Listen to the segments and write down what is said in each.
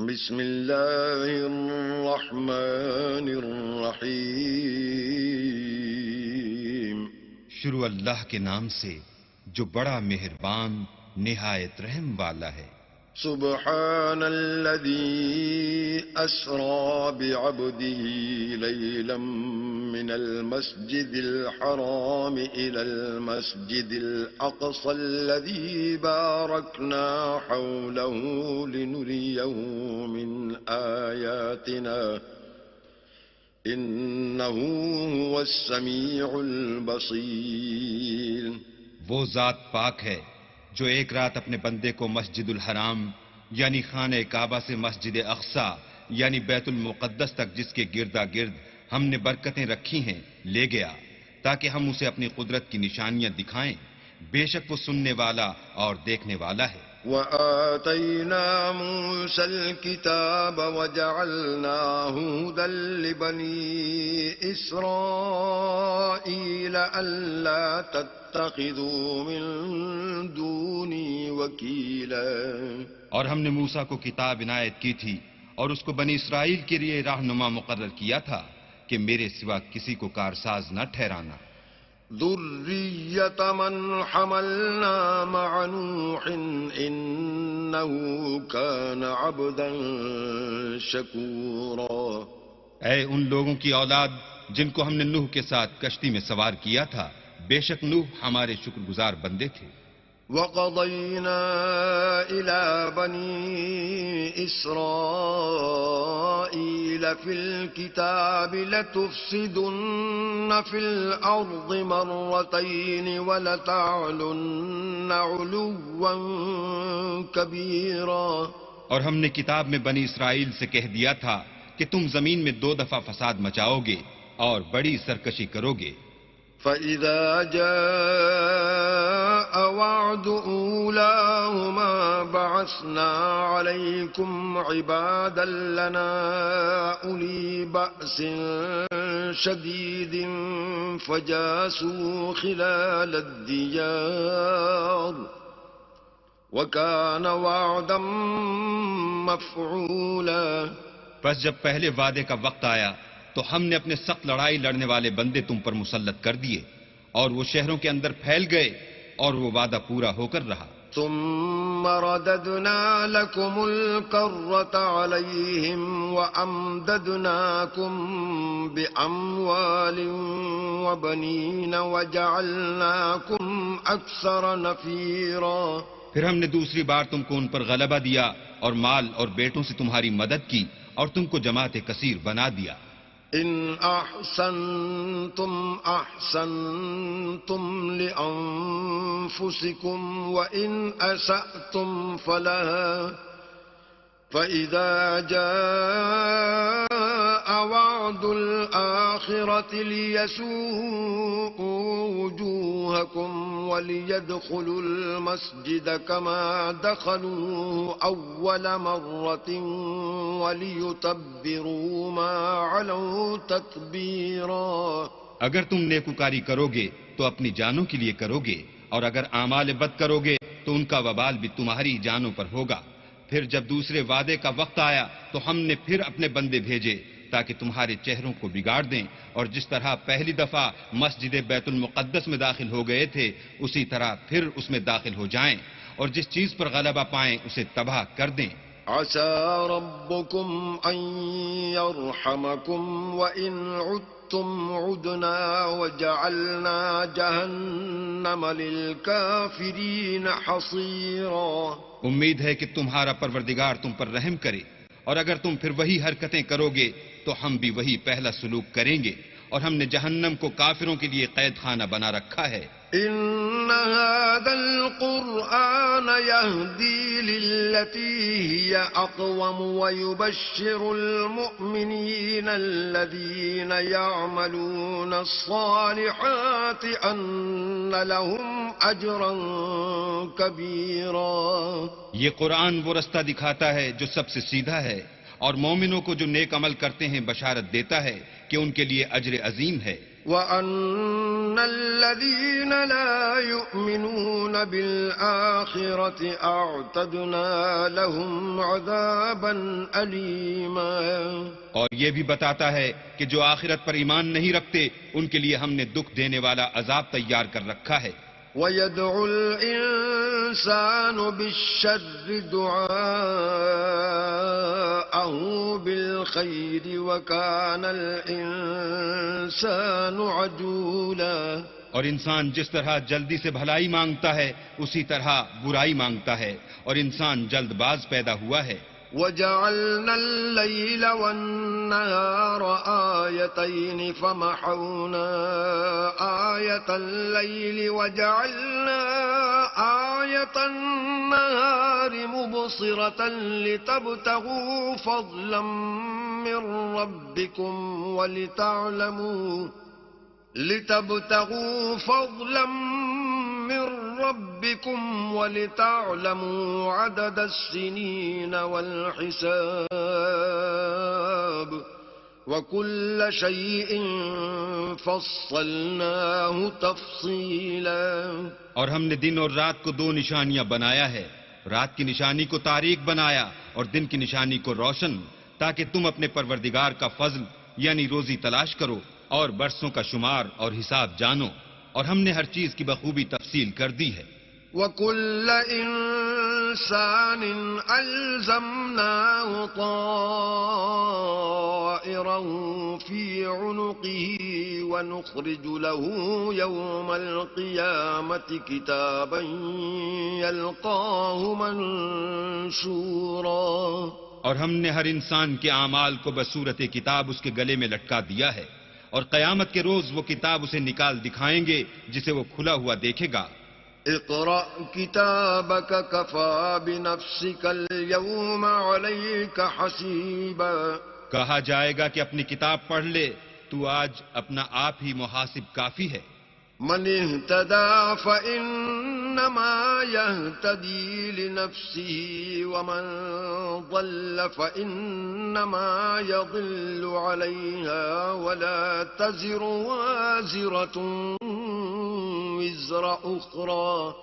بسم اللہ الرحمن الرحیم۔ شروع اللہ کے نام سے جو بڑا مہربان نہایت رحم والا ہے۔ سبحان الذي أسرى بعبده ليلا من المسجد الحرام إلى المسجد الأقصى الذي باركنا حوله لنريه من آياتنا إنه هو السميع البصير۔ وہ ذات پاک ہے جو ایک رات اپنے بندے کو مسجد الحرام یعنی خانہ کعبہ سے مسجد اقصی یعنی بیت المقدس تک جس کے گردا گرد ہم نے برکتیں رکھی ہیں لے گیا تاکہ ہم اسے اپنی قدرت کی نشانیاں دکھائیں۔ بے شک وہ سننے والا اور دیکھنے والا ہے۔ وآتينا موسى الكتاب وجعلناه هدى لبني إسرائيل ألا تتخذوا من دوني وكيلا۔ اور ہم نے موسیٰ کو کتاب عنایت کی تھی اور اس کو بنی اسرائیل کے لیے رہنما مقرر کیا تھا کہ میرے سوا کسی کو کارساز نہ ٹھہرانا۔ ذرية من حملنا مع نوح إنه كان عبدا شكورا۔ اے ان لوگوں کی اولاد جن کو ہم نے نوح کے ساتھ کشتی میں سوار کیا تھا، بے شک نوح ہمارے شکر گزار بندے تھے۔ وَقَضَيْنَا إِلَى بَنِي إِسْرَائِيلَ فِي الْكِتَابِ لَتُفْسِدُنَّ فِي الْأَرْضِ مَرَّتَيْنِ وَلَتَعْلُنَّ عُلُوًّا كَبِيرًا۔ اور ہم نے کتاب میں بنی اسرائیل سے کہہ دیا تھا کہ تم زمین میں 2 دفعہ فساد مچاؤ گے اور بڑی سرکشی کرو گے۔ فَإِذَا جَاءَ وَعْدُ أُولَاهُمَا بَعَثْنَا عَلَيْكُمْ عِبَادًا لَنَا أُولِي بَأْسٍ شَدِيدٍ فَجَاسُوا خِلَالَ الدِّيَارِ وَكَانَ وَعْدًا مَفْعُولًا۔ بس جب پہلے وعدے کا وقت آیا تو ہم نے اپنے سخت لڑائی لڑنے والے بندے تم پر مسلط کر دیے اور وہ شہروں کے اندر پھیل گئے اور وہ وعدہ پورا ہو کر رہا۔ ثم رددنا لكم الكرة عليهم وأمددناكم بأموال وبنين وجعلناكم أكثر نفيرا۔ پھر ہم نے دوسری بار تم کو ان پر غلبہ دیا اور مال اور بیٹوں سے تمہاری مدد کی اور تم کو جماعت کثیر بنا دیا۔ إن أحسنتم أحسنتم لأنفسكم وإن أسأتم فلها فإذا جاء وعد الآخرة ليسوءوا وجوهكم وليدخلوا المسجد كما دخلوه أول مرة وليتبروا ما علوا تتبيرا۔ اگر تم نیکوکاری کرو گے تو اپنی جانوں کے لیے کرو گے اور اگر اعمال بد کرو گے تو ان کا وبال بھی تمہاری جانوں پر ہوگا۔ پھر جب دوسرے وعدے کا وقت آیا تو ہم نے پھر اپنے بندے بھیجے تاکہ تمہارے چہروں کو بگاڑ دیں، اور جس طرح پہلی دفعہ مسجد بیت المقدس میں داخل ہو گئے تھے اسی طرح پھر اس میں داخل ہو جائیں، اور جس چیز پر غلبہ پائیں اسے تباہ کر دیں۔ عسى ربكم أن يرحمكم وإن عدتم عدنا وجعلنا جهنم للكافرين حصيرا۔ امید ہے کہ تمہارا پروردگار تم پر رحم کرے، اور اگر تم پھر وہی حرکتیں کرو گے تو ہم بھی وہی پہلا سلوک کریں گے، اور ہم نے جہنم کو کافروں کے لیے قید خانہ بنا رکھا ہے۔ إن هذا القرآن يهدي للتي هي أقوم ويبشر المؤمنين الذين يعملون الصالحات أن لهم أجرا كبيرا۔ یہ قرآن وہ رستہ دکھاتا ہے جو سب سے سیدھا ہے، اور مومنوں کو جو نیک عمل کرتے ہیں بشارت دیتا ہے کہ ان کے لیے اجر عظیم ہے۔ وَأَنَّ الَّذِينَ لَا يُؤْمِنُونَ بِالْآخِرَةِ أَعْتَدْنَا لَهُمْ عَذَابًا أَلِيمًا. اور یہ بھی بتاتا ہے کہ جو آخرت پر ایمان نہیں رکھتے ان کے لیے ہم نے دکھ دینے والا عذاب تیار کر رکھا ہے. وَيَدْعُ الْإِنسَانُ بِالشَّرِّ دُعَاءَهُ بِالْخَيْرِ وَكَانَ الْإِنسَانُ عَجُولًا. اور انسان جس طرح جلدی سے بھلائی مانگتا ہے اسی طرح برائی مانگتا ہے، اور انسان جلد باز پیدا ہوا ہے. وَجَعَلْنَا اللَّيْلَ وَالنَّهَارَ آيَتَيْنِ فَمَحَوْنَا آيَةَ اللَّيْلِ وَجَعَلْنَا آيَةَ النَّهَارِ مُبْصِرَةً لِتَبْتَغُوا فَضْلًا مِّن رَّبِّكُمْ وَلِتَعْلَمُوا عَدَدَ السِّنِينَ وَالْحِسَابَ وَكُلَّ شَيْءٍ فَصَّلْنَاهُ تَفْصِيلًا. اور ہم نے دن اور رات کو دو نشانیاں بنایا ہے، رات کی نشانی کو تاریک بنایا اور دن کی نشانی کو روشن، تاکہ تم اپنے پروردگار کا فضل یعنی روزی تلاش کرو اور برسوں کا شمار اور حساب جانو. اور ہم نے ہر چیز کی بخوبی تفصیل کر دی ہے. وَكُلَّ إِنسَانٍ أَلْزَمْنَاهُ طَائِرَهُ فِي عُنُقِهِ وَنُخْرِجُ لَهُ يَوْمَ الْقِيَامَةِ كِتَابًا يَلْقَاهُ مَنشُورًا. اور ہم نے ہر انسان کے اعمال کو بصورت کتاب اس کے گلے میں لٹکا دیا ہے، اور قیامت کے روز وہ کتاب اسے نکال دکھائیں گے جسے وہ کھلا ہوا دیکھے گا. اقرأ كتابك كفى بنفسك اليوم عليك حسيبا. کہا جائے گا کہ اپنی کتاب پڑھ لے، تو آج اپنا آپ ہی محاسب کافی ہے. من اهتدى فإنما يهتدي لنفسه ومن ضل فإنما يضل عليها ولا تزر وازرة وزر أخرى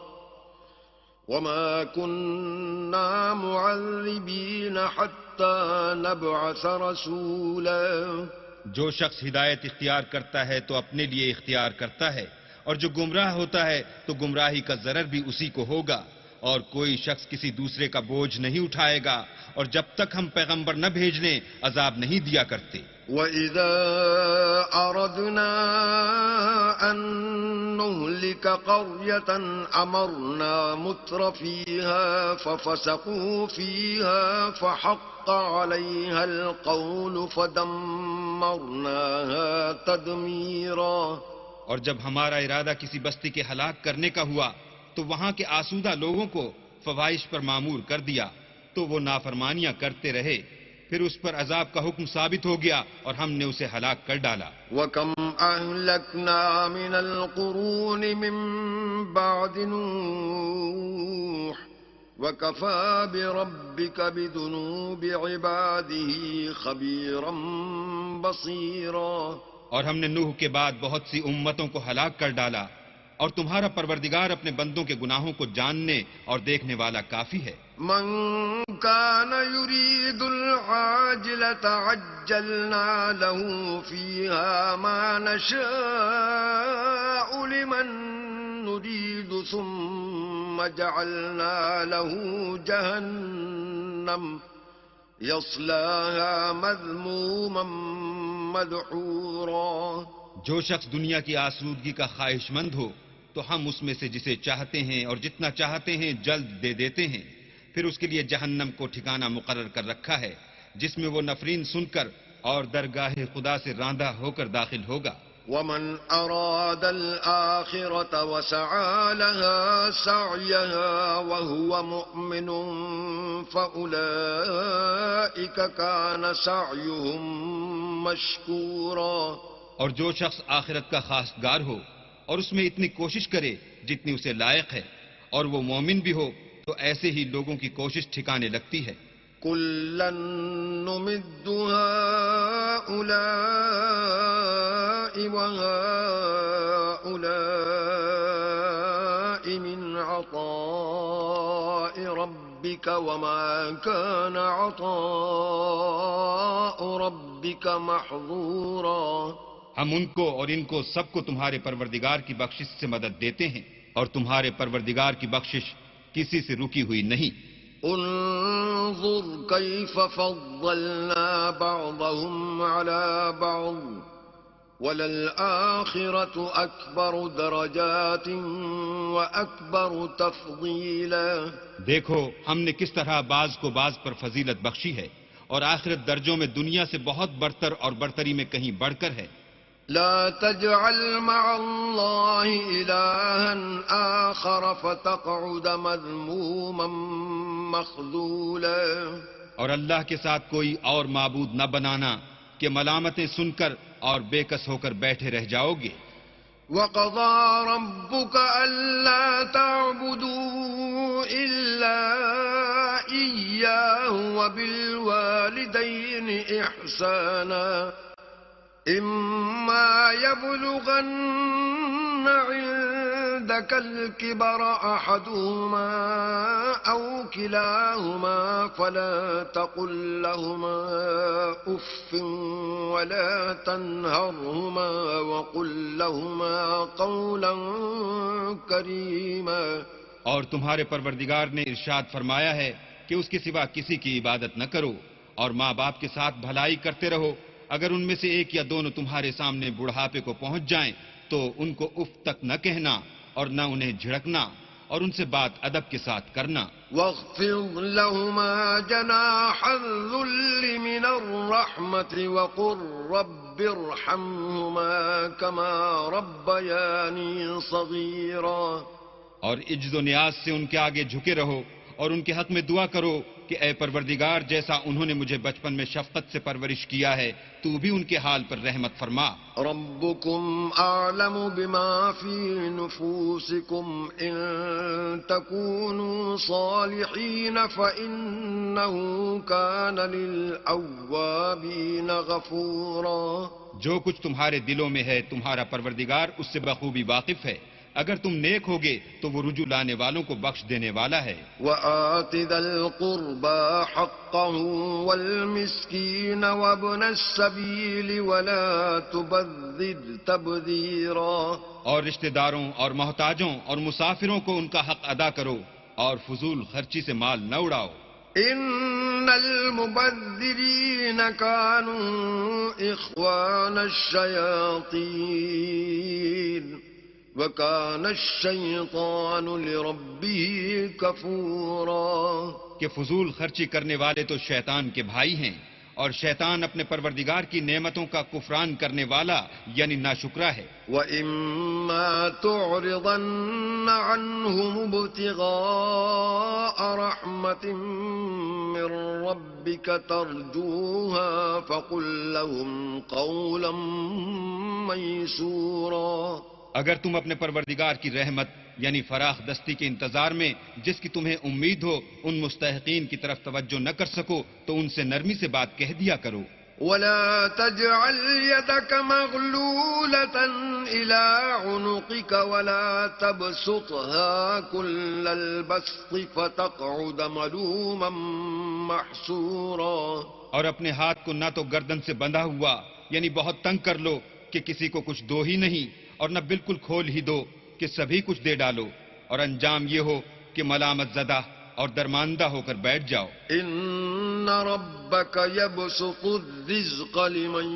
وما كنا معذبين حتى نبعث رسولا. جو شخص ہدایت اختیار کرتا ہے تو اپنے لیے اختیار کرتا ہے، اور جو گمراہ ہوتا ہے تو گمراہی کا ضرر بھی اسی کو ہوگا، اور کوئی شخص کسی دوسرے کا بوجھ نہیں اٹھائے گا، اور جب تک ہم پیغمبر نہ بھیج لیں عذاب نہیں دیا کرتے. وَإِذَا أَرَدْنَا أَن نُّهْلِكَ قَرْيَةً أَمَرْنَا مُتْرَفِيهَا فَفَسَقُوا فِيهَا فَحَقَّ عَلَيْهَا الْقَوْلُ فَدَمَّرْنَاهَا تَدْمِيرًا. اور جب ہمارا ارادہ کسی بستی کے ہلاک کرنے کا ہوا تو وہاں کے آسودہ لوگوں کو فواحش پر مامور کر دیا، تو وہ نافرمانیاں کرتے رہے، پھر اس پر عذاب کا حکم ثابت ہو گیا اور ہم نے اسے ہلاک کر ڈالا. وَكَمْ أَهْلَكْنَا مِنَ الْقُرُونِ مِن بَعْدِ نُوحٍ وَكَفَى بِرَبِّكَ بِذُنُوبِ عِبَادِهِ خَبِيرًا بَصِيرًا. اور ہم نے نوح کے بعد بہت سی امتوں کو ہلاک کر ڈالا، اور تمہارا پروردگار اپنے بندوں کے گناہوں کو جاننے اور دیکھنے والا کافی ہے. من كان يريد العاجلة عجلنا له فيها ما نشاء لمن نريد ثم جعلنا له جهنم يصلاها مذموما مدحورا. جو شخص دنیا کی آسودگی کا خواہش مند ہو تو ہم اس میں سے جسے چاہتے ہیں اور جتنا چاہتے ہیں جلد دے دیتے ہیں، پھر اس کے لیے جہنم کو ٹھکانہ مقرر کر رکھا ہے جس میں وہ نفرین سن کر اور درگاہ خدا سے راندہ ہو کر داخل ہوگا. ومن أراد الآخرة وسعى لها سعيها وهو مؤمن فأولئك كان سعيهم مشكورا. اور جو شخص آخرت کا خواستگار ہو اور اس میں اتنی کوشش کرے جتنی اسے لائق ہے اور وہ مومن بھی ہو تو ایسے ہی لوگوں کی کوشش ٹھکانے لگتی ہے. كُلًّا نُّمِدُّ هَٰؤُلَاءِ وهؤلاء من عطاء ربك وما كان عطاء ربك محظورا. ہم ان کو اور ان کو سب کو تمہارے پروردگار کی بخشش سے مدد دیتے ہیں اور تمہارے پروردگار کی بخشش کسی سے رکی ہوئی نہیں. انظر كيف فضلنا بعضهم على بعض وللآخرة أكبر درجات وأكبر تفضيلا. دیکھو ہم نے کس طرح بعض کو بعض پر فضیلت بخشی ہے اور آخرت درجوں میں دنیا سے بہت برتر اور برتری میں کہیں بڑھ کر ہے. لا تجعل مع الله إلها آخر فتقعد مذموما مخذولا. اور اللہ کے ساتھ کوئی اور معبود نہ بنانا کہ ملامتیں سن کر اور بے کس ہو کر بیٹھے رہ جاؤ گے. وَقَضَى رَبُّكَ أَلَّا تَعْبُدُوا إِلَّا إِيَّاهُ وَبِالْوَالِدَيْنِ إِحْسَانًا إِمَّا يَبْلُغَنَّ عِندَكَ الْكِبَرَ أَحَدُهُمَا أَوْ كِلَاهُمَا فَلَا تَقُل لَّهُمَا أُفٍّ وَلَا تَنْهَرْهُمَا وَقُل لَّهُمَا قَوْلًا كَرِيمًا. اور تمہارے پروردگار نے ارشاد فرمایا ہے کہ اس کے سوا کسی کی عبادت نہ کرو اور ماں باپ کے ساتھ بھلائی کرتے رہو. اگر ان میں سے ایک یا دونوں تمہارے سامنے بڑھاپے کو پہنچ جائیں تو ان کو اف تک نہ کہنا اور نہ انہیں جھڑکنا اور ان سے بات ادب کے ساتھ کرنا. واخفض لهما جناح الذل من الرحمة وقل رب ارحمهما كما ربياني صغيرا. اور عجز و نیاز سے ان کے آگے جھکے رہو اور ان کے حق میں دعا کرو کہ اے پروردگار جیسا انہوں نے مجھے بچپن میں شفقت سے پرورش کیا ہے تو بھی ان کے حال پر رحمت فرما. ربكم أعلم بما في نفوسكم إن تكونوا صالحين فإنه كان للأوابين غفورا. جو کچھ تمہارے دلوں میں ہے تمہارا پروردگار اس سے بخوبی واقف ہے. اگر تم نیک ہوگے تو وہ رجوع لانے والوں کو بخش دینے والا ہے. وَآتِ ذَا الْقُرْبَى حَقَّهُ وَالْمِسْكِينَ وَابْنَ السَّبِيلِ وَلَا تُبَذِّرْ تَبْذِيرًا. اور رشتہ داروں اور محتاجوں اور مسافروں کو ان کا حق ادا کرو اور فضول خرچی سے مال نہ اڑاؤ. إِنَّ الْمُبَذِّرِينَ كَانُوا إِخْوَانَ الشَّيَاطِينِ وَكَانَ الشَّيْطَانُ لِرَبِّهِ كَفُورًا. کہ فضول خرچی کرنے والے تو شیطان کے بھائی ہیں اور شیطان اپنے پروردگار کی نعمتوں کا کفران کرنے والا یعنی ناشکرا ہے. وَإِمَّا تُعْرِضَنَّ عَنْهُمُ ابْتِغَاءَ رَحْمَةٍ مِّن رَّبِّكَ تَرْجُوهَا فَقُل لَّهُمْ قَوْلًا مَّيْسُورًا. اگر تم اپنے پروردگار کی رحمت یعنی فراخ دستی کے انتظار میں جس کی تمہیں امید ہو ان مستحقین کی طرف توجہ نہ کر سکو تو ان سے نرمی سے بات کہہ دیا کرو. وَلَا تَجْعَلْ يَدَكَ مَغْلُولَةً إِلَىٰ عُنُقِكَ وَلَا تَبْسُطْهَا كُلَّ الْبَسْطِ فَتَقْعُدَ مَلُومًا مَّحْسُورًا. اور اپنے ہاتھ کو نہ تو گردن سے بندھا ہوا یعنی بہت تنگ کر لو کہ کسی کو کچھ دو ہی نہیں اور نہ بالکل کھول ہی دو کہ سبھی کچھ دے ڈالو اور انجام یہ ہو کہ ملامت زدہ اور درماندہ ہو کر بیٹھ جاؤ. ان ربک یبسط الرزق لمن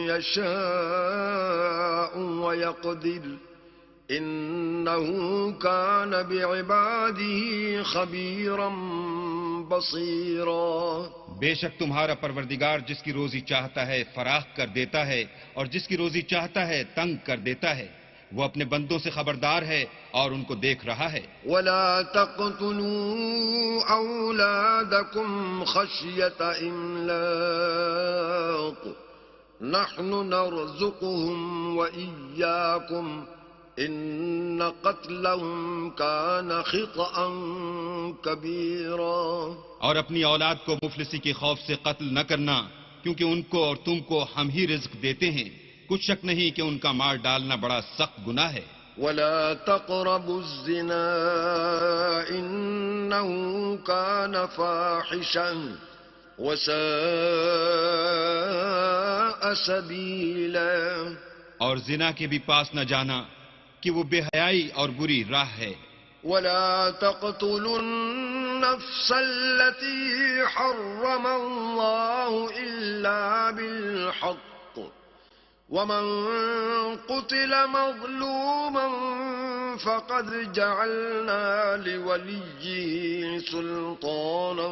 یشاء ویقدر انه کان بعباده خبیرا بصیرا. بے شک تمہارا پروردگار جس کی روزی چاہتا ہے فراخ کر دیتا ہے اور جس کی روزی چاہتا ہے تنگ کر دیتا ہے. وہ اپنے بندوں سے خبردار ہے اور ان کو دیکھ رہا ہے. وَلَا تَقْتُلُوا أَوْلَادَكُمْ خَشْيَةَ إِمْلَاقٍ نَحْنُ نَرْزُقُهُمْ وَإِيَّاكُمْ إِنَّ قَتْلَهُمْ كَانَ خِطْئًا كَبِيرًا. اور اپنی اولاد کو مفلسی کے خوف سے قتل نہ کرنا کیونکہ ان کو اور تم کو ہم ہی رزق دیتے ہیں. کچھ شک نہیں کہ ان کا مار ڈالنا بڑا سخت گناہ ہے. ولا تقربوا الزنا إنه كان فاحشا وساء سبيلا. اور زنا کے بھی پاس نہ جانا کہ وہ بے حیائی اور بری راہ ہے. ولا تقتلوا النفس التي حرم الله إلا بالحق ومن قتل مظلوما فقد جعلنا لوليه سلطانا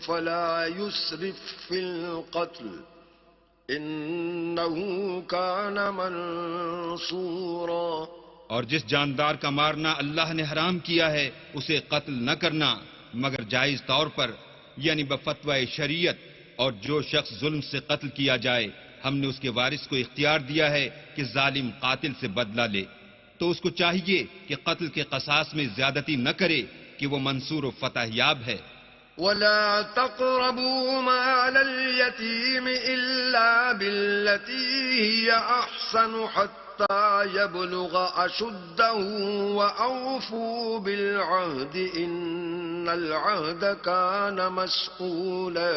فلا يسرف في القتل إنه كان منصورا. اور جس جاندار کا مارنا اللہ نے حرام کیا ہے اسے قتل نہ کرنا مگر جائز طور پر یعنی بفتوی شریعت. اور جو شخص ظلم سے قتل کیا جائے ہم نے اس کے وارث کو اختیار دیا ہے کہ ظالم قاتل سے بدلہ لے تو اس کو چاہیے کہ قتل کے قصاص میں زیادتی نہ کرے کہ وہ منصور و فتح یاب ہے. ولا تقربوا مال اليتيم إلا بالتي هي أحسن حتى يبلغ أشده وأوفوا بالعهد إن العهد كان مسؤولا.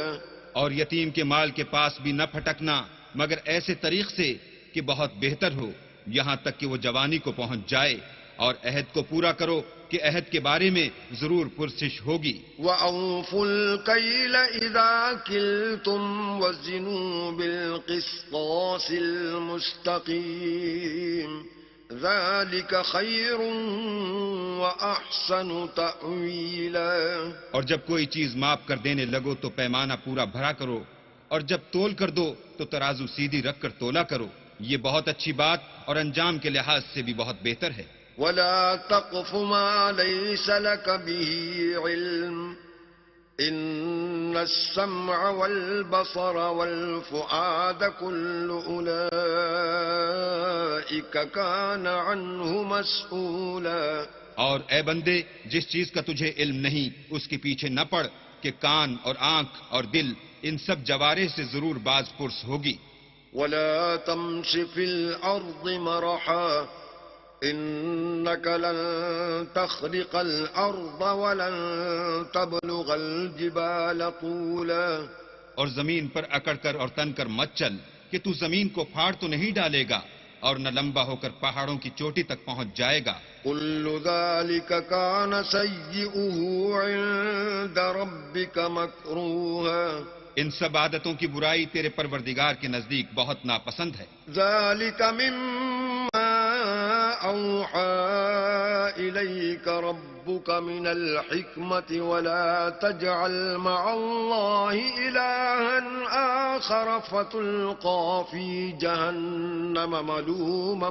اور یتیم کے مال کے پاس بھی نہ پھٹکنا مگر ایسے طریق سے کہ بہت بہتر ہو یہاں تک کہ وہ جوانی کو پہنچ جائے اور عہد کو پورا کرو کہ عہد کے بارے میں ضرور پرسش ہوگی. وَأَوْفُوا الْكَيْلَ إِذَا كِلْتُمْ وَزِنُوا بِالْقِسْطَاسِ الْمُسْتَقِيمِ ذَلِكَ خَيْرٌ وَأَحْسَنُ تَأْوِيلًا. اور جب کوئی چیز ماپ کر دینے لگو تو پیمانہ پورا بھرا کرو اور جب تول کر دو تو ترازو سیدھی رکھ کر تولا کرو. یہ بہت اچھی بات اور انجام کے لحاظ سے بھی بہت بہتر ہے. ولا تقف ما ليس لك به علم إن السمع والبصر والفؤاد كل أولئك كان عنه مسؤولا. اور اے بندے جس چیز کا تجھے علم نہیں اس کے پیچھے نہ پڑ کہ کان اور آنکھ اور دل ان سب جوارح سے ضرور باز پرس ہوگی. ولا تمش في الأرض مرحا إنك لن تخرق الأرض ولن تبلغ الجبال طولا. اور زمین پر اکڑ کر اور تن کر مت چل کہ تو زمین کو پھاڑ تو نہیں ڈالے گا اور نہ لمبا ہو کر پہاڑوں کی چوٹی تک پہنچ جائے گا. كل ذلك كان سيئه عند ربك مكروها. ان سب عادتوں کی برائی تیرے پروردگار کے نزدیک بہت ناپسند ہے. ذلك مما أوحى إليك ربك من الحكمة ولا تجعل مع الله إلها آخر فتلقى في جهنم ملوما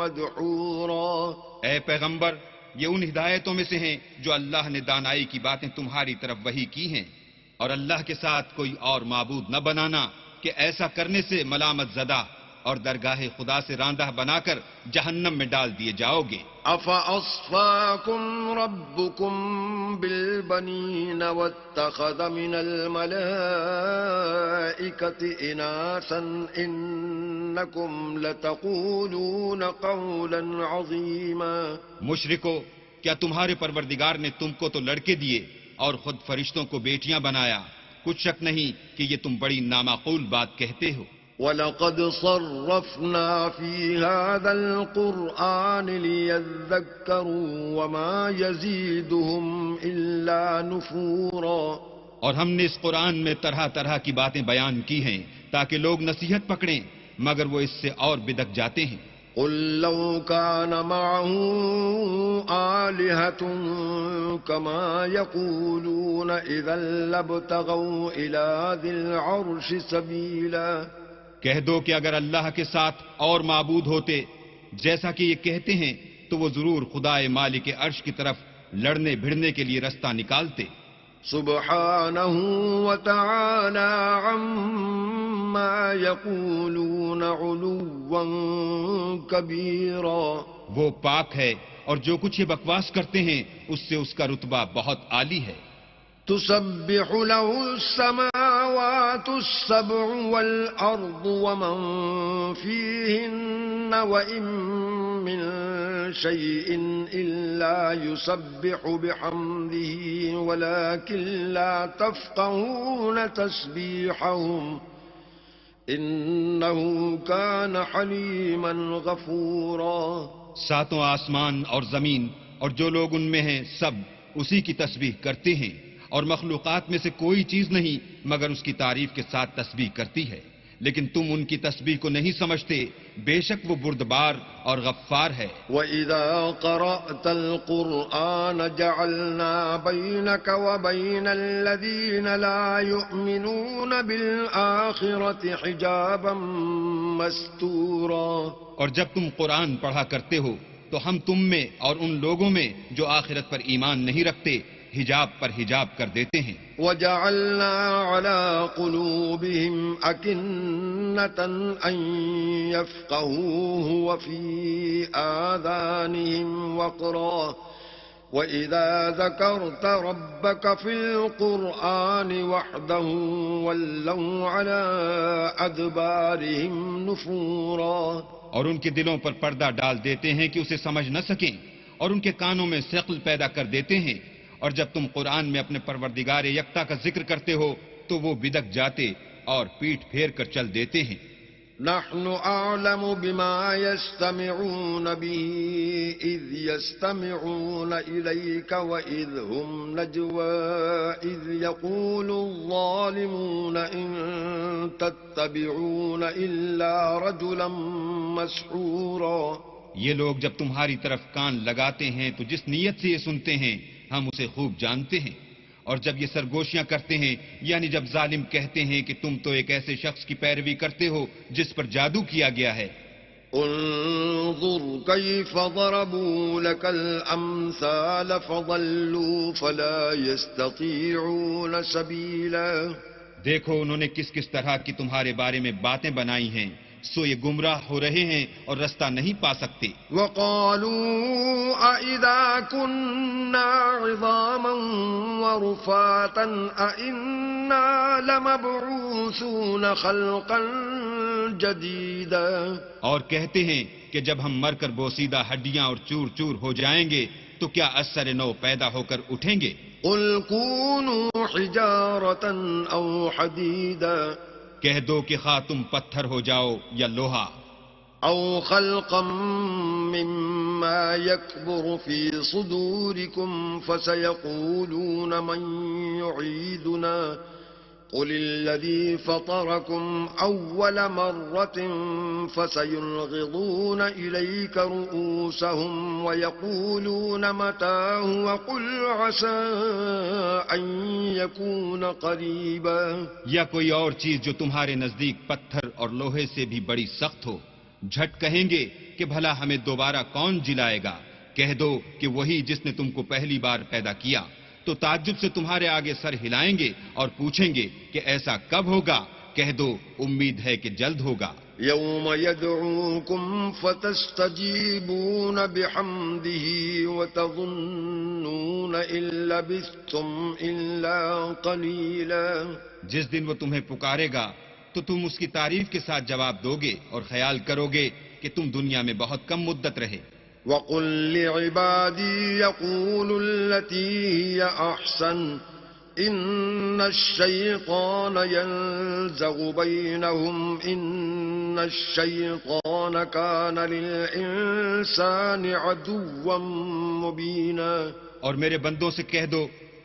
مدحورا. اے پیغمبر یہ ان ہدایتوں میں سے ہیں جو اللہ نے دانائی کی باتیں تمہاری طرف وحی کی ہیں اور اللہ کے ساتھ کوئی اور معبود نہ بنانا کہ ایسا کرنے سے ملامت زدہ اور درگاہ خدا سے راندہ بنا کر جہنم میں ڈال دیے جاؤ گے. أَفَأَصْفَاكُمْ رَبُّكُمْ بِالْبَنِينَ وَاتَّخَذَ مِنَ الْمَلَائِكَةِ إِنَاثًا إِنَّكُمْ لَتَقُولُونَ قَوْلًا عَظِيمًا. مشرکو کیا تمہارے پروردگار نے تم کو تو لڑکے دیے اور خود فرشتوں کو بیٹیاں بنایا؟ کچھ شک نہیں کہ یہ تم بڑی نامعقول بات کہتے ہو. وَلَقَدْ صَرَّفْنَا فِي هَذَا الْقُرْآنِ لِيَذَّكَّرُوا وَمَا يَزِيدُهُمْ إِلَّا نُفُورًا. اور ہم نے اس قرآن میں طرح طرح کی باتیں بیان کی ہیں تاکہ لوگ نصیحت پکڑیں مگر وہ اس سے اور بدک جاتے ہیں. قُل لَّوْ كَانَ مَعَهُ آلِهَةٌ كَمَا يَقُولُونَ إِذًا لَّابْتَغَوْا إِلَىٰ ذِي الْعَرْشِ سَبِيلًا. کہہ دو کہ اگر اللہ کے ساتھ اور معبود ہوتے جیسا کہ یہ کہتے ہیں تو وہ ضرور خدائے مالک عرش کی طرف لڑنے بھڑنے کے لیے رستہ نکالتے. سبحانہ وتعالی عما یقولون علوا کبیرا. وہ پاک ہے اور جو کچھ یہ بکواس کرتے ہیں اس سے اس کا رتبہ بہت عالی ہے. تسبح له السماوات السبع والأرض ومن فيهن وإن من شيء إلا يسبح بحمده ولكن لا تفقهون تسبيحهم إنه كان حليما غفورا. ساتوں آسمان اور زمین اور جو لوگ ان میں ہیں سب اسی کی تسبیح کرتے ہیں، اور مخلوقات میں سے کوئی چیز نہیں مگر اس کی تعریف کے ساتھ تسبیح کرتی ہے، لیکن تم ان کی تسبیح کو نہیں سمجھتے، بے شک وہ بردبار اور غفار ہے. وَإِذَا قَرَأْتَ الْقُرْآنَ جَعَلْنَا بَيْنَكَ وَبَيْنَ الَّذِينَ لَا يُؤْمِنُونَ بِالْآخِرَةِ حِجَابًا مَسْتُورًا. اور جب تم قرآن پڑھا کرتے ہو تو ہم تم میں اور ان لوگوں میں جو آخرت پر ایمان نہیں رکھتے حجاب پر حجاب کر دیتے ہیں. وَجَعَلْنَا عَلَىٰ قُلُوبِهِمْ أَكِنَّةً أَن يَفْقَهُوهُ وَفِي آذَانِهِمْ وَقْرًا وَإِذَا ذَكَرْتَ رَبَّكَ فِي الْقُرْآنِ وَحْدَهُ وَلَّوْا عَلَىٰ أَدْبَارِهِمْ نُفُورًا. اور ان کے دلوں پر پردہ ڈال دیتے ہیں کہ اسے سمجھ نہ سکیں، اور ان کے کانوں میں ثقل پیدا کر دیتے ہیں، اور جب تم قرآن میں اپنے پروردگار یکتا کا ذکر کرتے ہو تو وہ بدک جاتے اور پیٹھ پھیر کر چل دیتے ہیں. نحن أعلم بما يستمعون به إذ يستمعون إليك وإذ هم نجوى إذ يقول الظالمون إن تتبعون إلا رجلا مسحورا. یہ لوگ جب تمہاری طرف کان لگاتے ہیں تو جس نیت سے یہ سنتے ہیں ہم اسے خوب جانتے ہیں، اور جب یہ سرگوشیاں کرتے ہیں یعنی جب ظالم کہتے ہیں کہ تم تو ایک ایسے شخص کی پیروی کرتے ہو جس پر جادو کیا گیا ہے. انظر كيف ضربوا لك الأمثال فضلوا فلا يستطيعون سبيلا. دیکھو انہوں نے کس کس طرح کی تمہارے بارے میں باتیں بنائی ہیں، سو یہ گمراہ ہو رہے ہیں اور رستہ نہیں پا سکتے. وقالوا أإذا كنا عظاما ورفاتا أإنا لمبعوثون خلقا جديدا. اور کہتے ہیں کہ جب ہم مر کر بوسیدہ ہڈیاں اور چور چور ہو جائیں گے تو کیا اثر نو پیدا ہو کر اٹھیں گے. قل كونوا حجارة أو حديدا. کہہ دو کہ خواہ تم پتھر ہو جاؤ یا لوہا. أو خلقا مما يكبر في صدوركم فسيقولون من يعيدنا قل الذي فطركم أول مرة فسينغضون إليك رؤوسهم ويقولون متاه وقل عسى أن يكون قريبا. یا کوئی اور چیز جو تمہارے نزدیک پتھر اور لوہے سے بھی بڑی سخت ہو. جھٹ کہیں گے کہ بھلا ہمیں دوبارہ کون جلائے گا. کہہ دو کہ وہی جس نے تم کو پہلی بار پیدا کیا. تو تعجب سے تمہارے آگے سر ہلائیں گے اور پوچھیں گے کہ ایسا کب ہوگا. کہہ دو امید ہے کہ جلد ہوگا. يوم يدعوكم فتستجيبون بحمده وتظنون إن لبثتم إلا قليلا. جس دن وہ تمہیں پکارے گا تو تم اس کی تعریف کے ساتھ جواب دو گے اور خیال کرو گے کہ تم دنیا میں بہت کم مدت رہے. وَقُل لِّعِبَادِي يَقُولُوا الَّتِي هِيَ أَحْسَنُ إِنَّ الشَّيْطَانَ يَنزَغُ بَيْنَهُمْ إِنَّ الشَّيْطَانَ كَانَ لِلْإِنسَانِ عَدُوًّا مُّبِينًا. اور میرے بندوں سے کہہ دو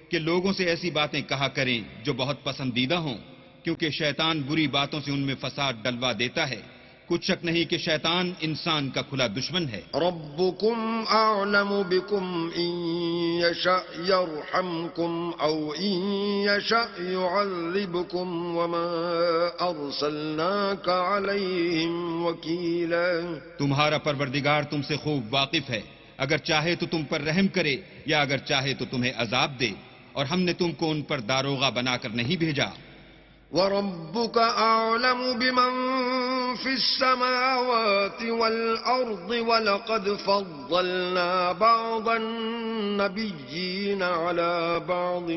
کہ لوگوں سے ایسی باتیں کہا کریں جو بہت پسندیدہ ہوں، کیونکہ شیطان بری باتوں سے ان میں فساد ڈلوا دیتا ہے. کچھ شک نہیں کہ شیطان انسان کا کھلا دشمن ہے. ربكم أعلم بكم إن يشأ يرحمكم أو إن يشأ يعذبكم وما أرسلناك عليهم وكيلا. تمہارا پروردگار تم سے خوب واقف ہے، اگر چاہے تو تم پر رحم کرے یا اگر چاہے تو تمہیں عذاب دے، اور ہم نے تم کو ان پر داروغہ بنا کر نہیں بھیجا. وَرَبُّكَ أَعْلَمُ بِمَن في السماوات والأرض ولقد فضلنا بعض النبيين على بعض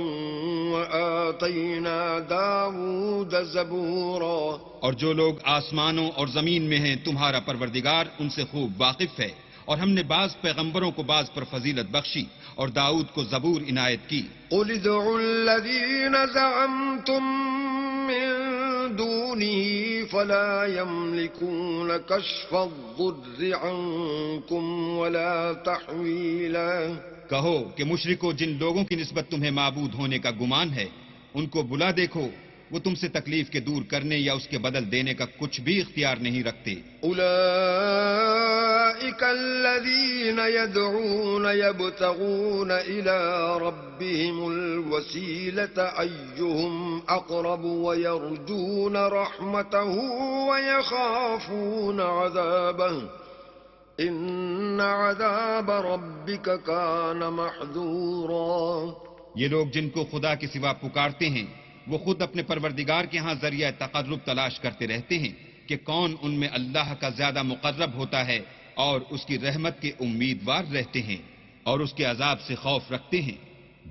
وآتينا داود زبورا. اور جو لوگ آسمانوں اور زمین میں ہیں تمہارا پروردگار ان سے خوب واقف ہے، اور ہم نے بعض پیغمبروں کو بعض پر فضیلت بخشی اور داؤد کو زبور عنایت کی. قل ادعوا الذين زعمتم من دونه فلا يملكون كشف الضر عنكم ولا تحويلا. کہو کہ مشرکو جن لوگوں کی نسبت تمہیں معبود ہونے کا گمان ہے ان کو بلا دیکھو، وہ تم سے تکلیف کے دور کرنے یا اس کے بدل دینے کا کچھ بھی اختیار نہیں رکھتے. أولئك الذين يدعون يبتغون إلى ربهم الوسيلة أيهم أقرب ويرجون رحمته ويخافون عذابه إن عذاب ربك كان محذورا. یہ لوگ جن کو خدا کے سوا پکارتے ہیں وہ خود اپنے پروردگار کے ہاں ذریعہ تقرب تلاش کرتے رہتے ہیں کہ کون ان میں اللہ کا زیادہ مقرب ہوتا ہے اور اس کی رحمت کے امیدوار رہتے ہیں اور اس کے عذاب سے خوف رکھتے ہیں.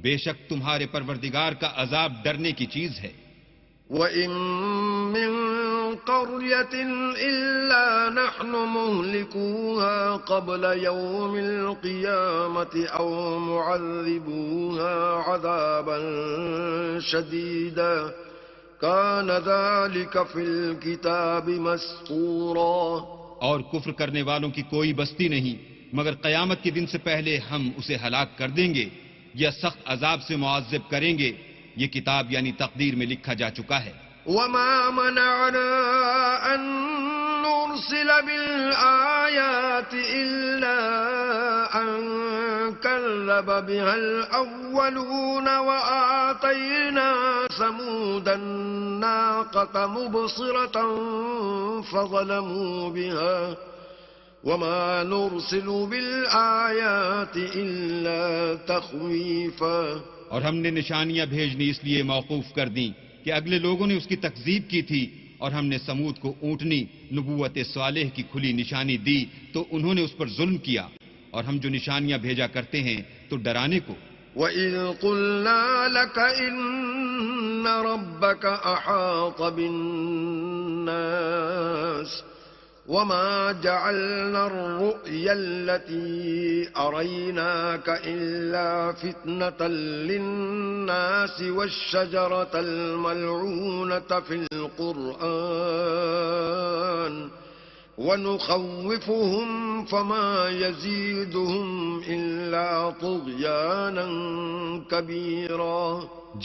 بے شک تمہارے پروردگار کا عذاب ڈرنے کی چیز ہے. وَإِن مِّن قَرْيَةٍ إِلَّا نَحْنُ مُهْلِكُوهَا قَبْلَ يَوْمِ الْقِيَامَةِ أَوْ مُعَذِّبُوهَا عَذَابًا شَدِيدًا كَانَ ذَلِكَ فِي الْكِتَابِ مَسْطُورًا. اور کفر کرنے والوں کی کوئی بستی نہیں مگر قیامت کے دن سے پہلے ہم اسے ہلاک کر دیں گے یا سخت عذاب سے معذب کریں گے. یہ کتاب یعنی تقدیر میں لکھا جا چکا ہے. وَمَا مَنَعْنَا أَن نُّرْسِلَ بِالْآيَاتِ إِلَّا أَن كَذَّبَ بِهَا الْأَوَّلُونَ وَآتَيْنَا ثَمُودَ النَّاقَةَ مُبْصِرَةً فَظَلَمُوا بِهَا وَمَا نُرْسِلُ بِالْآيَاتِ إِلَّا تَخْوِيفًا. اور ہم نے نشانیاں بھیجنی اس لیے موقوف کر دیں کہ اگلے لوگوں نے اس کی تکذیب کی تھی، اور ہم نے سمود کو اونٹنی نبوت صالح کی کھلی نشانی دی تو انہوں نے اس پر ظلم کیا، اور ہم جو نشانیاں بھیجا کرتے ہیں تو ڈرانے کو. وَإِذْ قُلْنَا لَكَ إِنَّ رَبَّكَ أَحَاطَ بِالنَّاسِ وَمَا جَعَلْنَا الرُّؤْيَا الَّتِي أَرَيْنَاكَ إِلَّا فِتْنَةً لِلنَّاسِ وَالشَّجَرَةَ الْمَلْعُونَةَ فِي الْقُرْآنِ وَنُخَوِّفُهُمْ فَمَا يَزِيدُهُمْ إِلَّا طُغْيَانًا كَبِيرًا.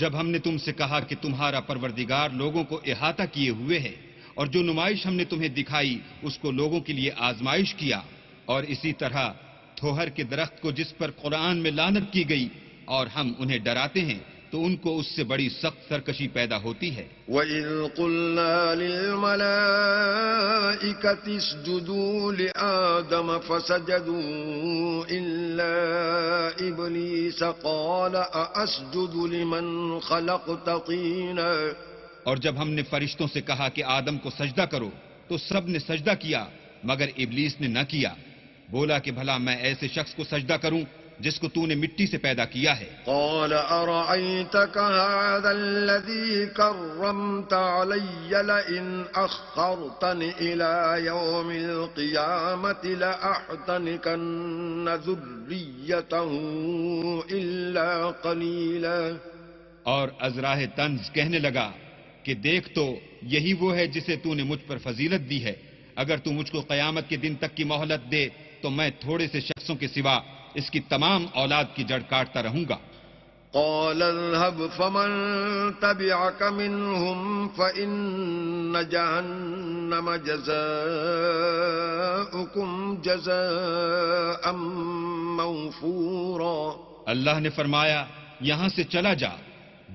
جب ہم نے تم سے کہا کہ تمہارا پروردگار لوگوں کو احاطہ کیے ہوئے ہے اور جو نمائش ہم نے تمہیں دکھائی اس کو لوگوں کے لیے آزمائش کیا، اور اسی طرح تھوہر کے درخت کو جس پر قرآن میں لعنت کی گئی اور ہم انہیں ڈراتے ہیں تو ان کو اس سے بڑی سخت سرکشی پیدا ہوتی ہے. وَإِذْ قُلْنَا لِلْمَلَائِكَةِ اسْجُدُوا لِآدَمَ فَسَجَدُوا إِلَّا إِبْلِيسَ قَالَ أَأَسْجُدُ لِمَنْ خَلَقْتَ طِينًا. اور جب ہم نے فرشتوں سے کہا کہ آدم کو سجدہ کرو تو سب نے سجدہ کیا مگر ابلیس نے نہ کیا. بولا کہ بھلا میں ایسے شخص کو سجدہ کروں جس کو تو نے مٹی سے پیدا کیا ہے. قال أرأيتك هذا الذي كرمت علي لئن أخرتني إلى يوم القيامة لأحتنكن ذريته إلا قليلا. اور ازراہ طنز کہنے لگا کہ دیکھ تو یہی وہ ہے جسے تو نے مجھ پر فضیلت دی ہے، اگر تو مجھ کو قیامت کے دن تک کی مہلت دے تو میں تھوڑے سے شخصوں کے سوا اس کی تمام اولاد کی جڑ کاٹتا رہوں گا. قال اذهب فمن تبعك منهم فإن جهنم جزاؤكم جزاء موفورا. اللہ نے فرمایا یہاں سے چلا جا،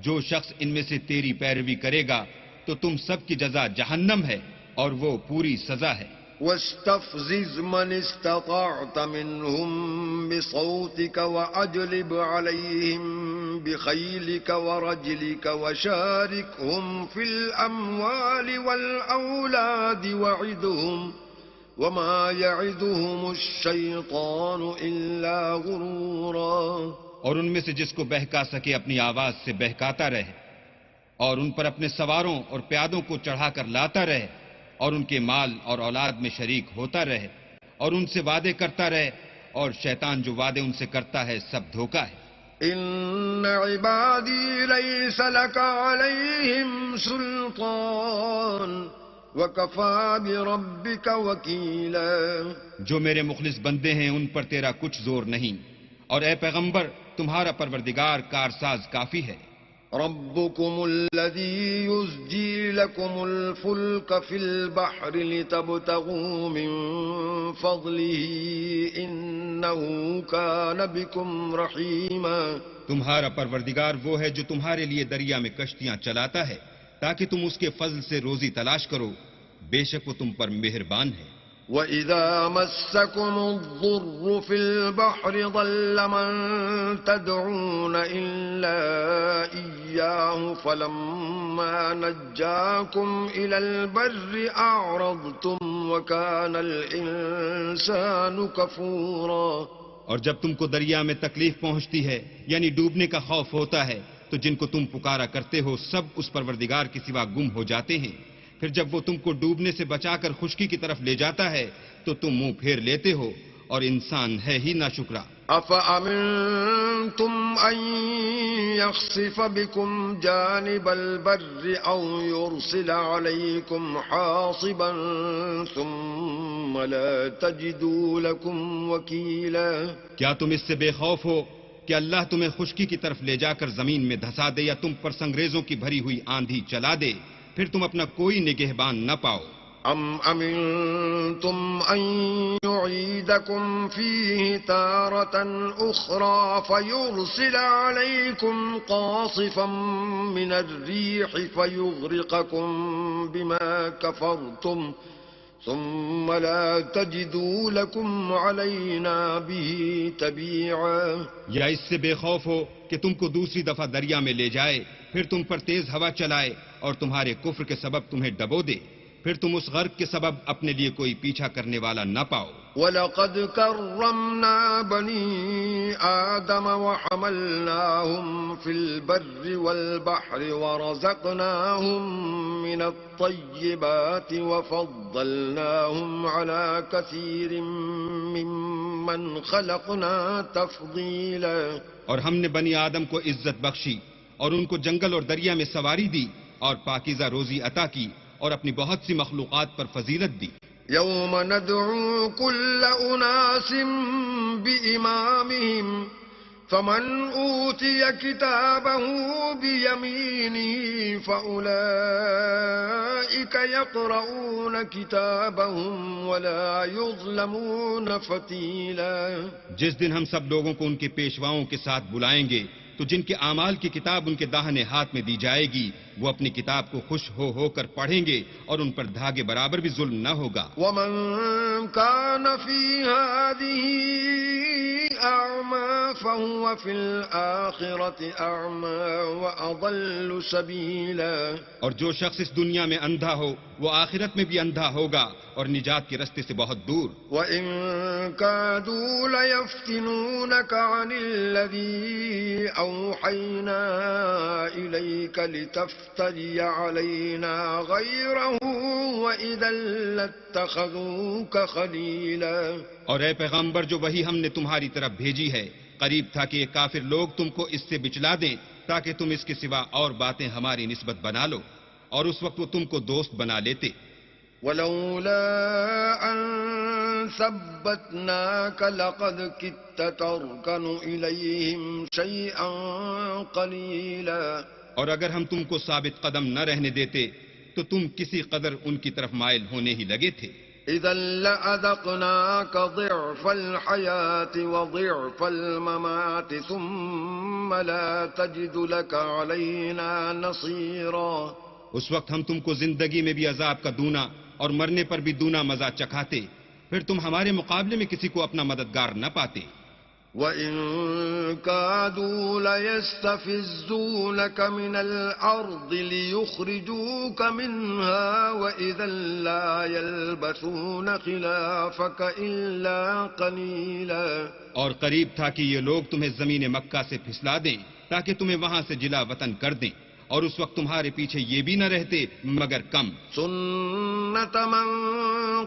جو شخص ان میں سے تیری پیروی کرے گا تو تم سب کی جزا جہنم ہے اور وہ پوری سزا ہے. واستفزز من استطعت منهم بصوتك وأجلب عليهم بخيلك ورجلك وشاركهم في الأموال والأولاد وعدهم وما يعدهم الشيطان إلا غرورا. اور ان میں سے جس کو بہکا سکے اپنی آواز سے بہکاتا رہے، اور ان پر اپنے سواروں اور پیادوں کو چڑھا کر لاتا رہے، اور ان کے مال اور اولاد میں شریک ہوتا رہے، اور ان سے وعدے کرتا رہے، اور شیطان جو وعدے ان سے کرتا ہے سب دھوکہ ہے. ان عبادی لیس لک علیہم سلطان وکفی بربک وکیلا. جو میرے مخلص بندے ہیں ان پر تیرا کچھ زور نہیں، اور اے پیغمبر تمہارا پروردگار کارساز کافی ہے. ربكم الذي يزجي لكم الفلك في البحر لتبتغوا من فضله إنه كان بكم رحيما. تمہارا پروردگار وہ ہے جو تمہارے لیے دریا میں کشتیاں چلاتا ہے تاکہ تم اس کے فضل سے روزی تلاش کرو، بے شک وہ تم پر مہربان ہے. وَإِذَا مَسَّكُمُ الضُّرُّ فِي الْبَحْرِ ضَلَّ مَن تَدْعُونَ إِلَّا إِيَّاهُ فَلَمَّا نَجَّاكُمْ إِلَى الْبَرِّ أَعْرَضْتُمْ وَكَانَ الْإِنسَانُ كَفُورًا. اور جب تم کو دریا میں تکلیف پہنچتی ہے یعنی ڈوبنے کا خوف ہوتا ہے تو جن کو تم پکارا کرتے ہو سب اس پروردگار کے سوا گم ہو جاتے ہیں. پھر جب وہ تم کو ڈوبنے سے بچا کر خشکی کی طرف لے جاتا ہے تو تم منہ پھیر لیتے ہو، اور انسان ہے ہی ناشکرا. أَفَأَمِنْتُمْ أَنْ يَخْسِفَ بِكُمْ جَانِبَ الْبَرِّ أَوْ يُرْسِلَ عَلَيْكُمْ حَاصِبًا ثُمَّ لَا تَجِدُوا لَكُمْ وَكِيلًا. کیا تم اس سے بے خوف ہو کہ اللہ تمہیں خشکی کی طرف لے جا کر زمین میں دھسا دے یا تم پر سنگریزوں کی بھری ہوئی آندھی چلا دے، پھر تم اپنا کوئی نگہبان نہ پاؤ؟ ام امنتم ان يعيدكم فيه تارة اخرى فيرسل عليكم قاصفا من الريح فيغرقكم بما كفرتم ثم لا تجدوا لكم علينا به تبيعا. یا اس سے بے خوف ہو کہ تم کو دوسری دفعہ دریا میں لے جائے، پھر تم پر تیز ہوا چلائے اور تمہارے کفر کے سبب تمہیں ڈبو دے، پھر تم اس غرق کے سبب اپنے لیے کوئی پیچھا کرنے والا نہ پاؤ. وَلَقَدْ كَرَّمْنَا بَنِي آدَمَ وَحَمَلْنَاهُمْ فِي الْبَرِّ وَالْبَحْرِ وَرَزَقْنَاهُمْ مِنَ الطَّيِّبَاتِ وَفَضَّلْنَاهُمْ عَلَى كَثِيرٍ مِّمَّنْ خَلَقْنَا تَفْضِيلًا. اور ہم نے بنی آدم کو عزت بخشی اور ان کو جنگل اور دریا میں سواری دی اور پاکیزہ روزی عطا کی اور اپنی بہت سی مخلوقات پر فضیلت دی. یوم ندعو كل اناس بإمامهم فمن اوتي كتابه بيمينه فأولئك يقرؤون كتابهم ولا يظلمون فتيلا. جس دن ہم سب لوگوں کو ان کے پیشواؤں کے ساتھ بلائیں گے تو جن کے اعمال کی کتاب ان کے داہنے ہاتھ میں دی جائے گی وہ اپنی کتاب کو خوش ہو کر پڑھیں گے اور ان پر دھاگے برابر بھی ظلم نہ ہوگا. وَمَن كَانَ فِي هَٰذِهِ أَعْمَىٰ فَهُوَ فِي الْآخِرَةِ أَعْمَىٰ وَأَضَلُّ سَبِيلًا. اور جو شخص اس دنیا میں اندھا ہو وہ آخرت میں بھی اندھا ہوگا اور نجات کے رستے سے بہت دور. وَإِن كَادُوا لَيَفْتِنُونَكَ عَنِ الَّذِي أَوْحَيْنَا إِلَيْكَ لِتَفْتَرِيَ عَلَيْنَا غَيْرَهُ وَإِذًا لَّاتَّخَذُوكَ خَلِيلًا. اور اے پیغمبر جو وہی ہم نے تمہاری طرف بھیجی ہے قریب تھا کہ یہ کافر لوگ تم کو اس سے بچلا دیں تاکہ تم اس کے سوا اور باتیں ہماری نسبت بنا لو، اور اس وقت وہ تم کو دوست بنا لیتے. وَلَوْلَا أَن ثَبَّتْنَاكَ لَقَدْ كِدتَّ تَرْكَنُ إِلَيْهِمْ شَيْئًا قَلِيلًا. اور اگر ہم تم کو ثابت قدم نہ رہنے دیتے تو تم کسی قدر ان کی طرف مائل ہونے ہی لگے تھے. إِذًا لَّأَذَقْنَاكَ ضِعْفَ الْحَيَاةِ وَضِعْفَ الْمَمَاتِ ثُمَّ لَا تَجِدُ لَكَ عَلَيْنَا نَصِيرًا. اس وقت ہم تم کو زندگی میں بھی عذاب کا دونا اور مرنے پر بھی دونا مزہ چکھاتے، پھر تم ہمارے مقابلے میں کسی کو اپنا مددگار نہ پاتے۔ وَإِن كَادُوا لَيَسْتَفِزُّونَكَ مِنَ الْأَرْضِ لِيُخْرِجُوكَ مِنْهَا وَإِذًا لَّا يَلْبَثُونَ خِلَافَكَ إِلَّا قَلِيلًا۔ اور قریب تھا کہ یہ لوگ تمہیں زمین مکہ سے پھسلا دیں تاکہ تمہیں وہاں سے جلا وطن کر دیں، اور اس وقت تمہارے پیچھے یہ بھی نہ رہتے مگر کم۔ سُنَّتَ مَن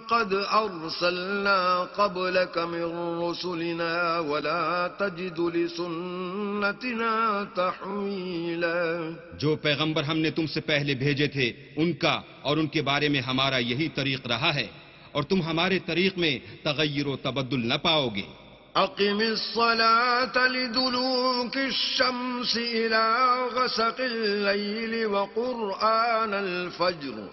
قَدْ أَرْسَلْنَا قَبْلَكَ مِن رُّسُلِنَا وَلَا تَجِدُ لِسُنَّتِنَا تَحْوِيلًا۔ جو پیغمبر ہم نے تم سے پہلے بھیجے تھے ان کا اور ان کے بارے میں ہمارا یہی طریق رہا ہے، اور تم ہمارے طریق میں تغیر و تبدل نہ پاؤ گے۔ أقم الصلاة لدلوك الشمس إلى غسق الليل وقرآن الفجر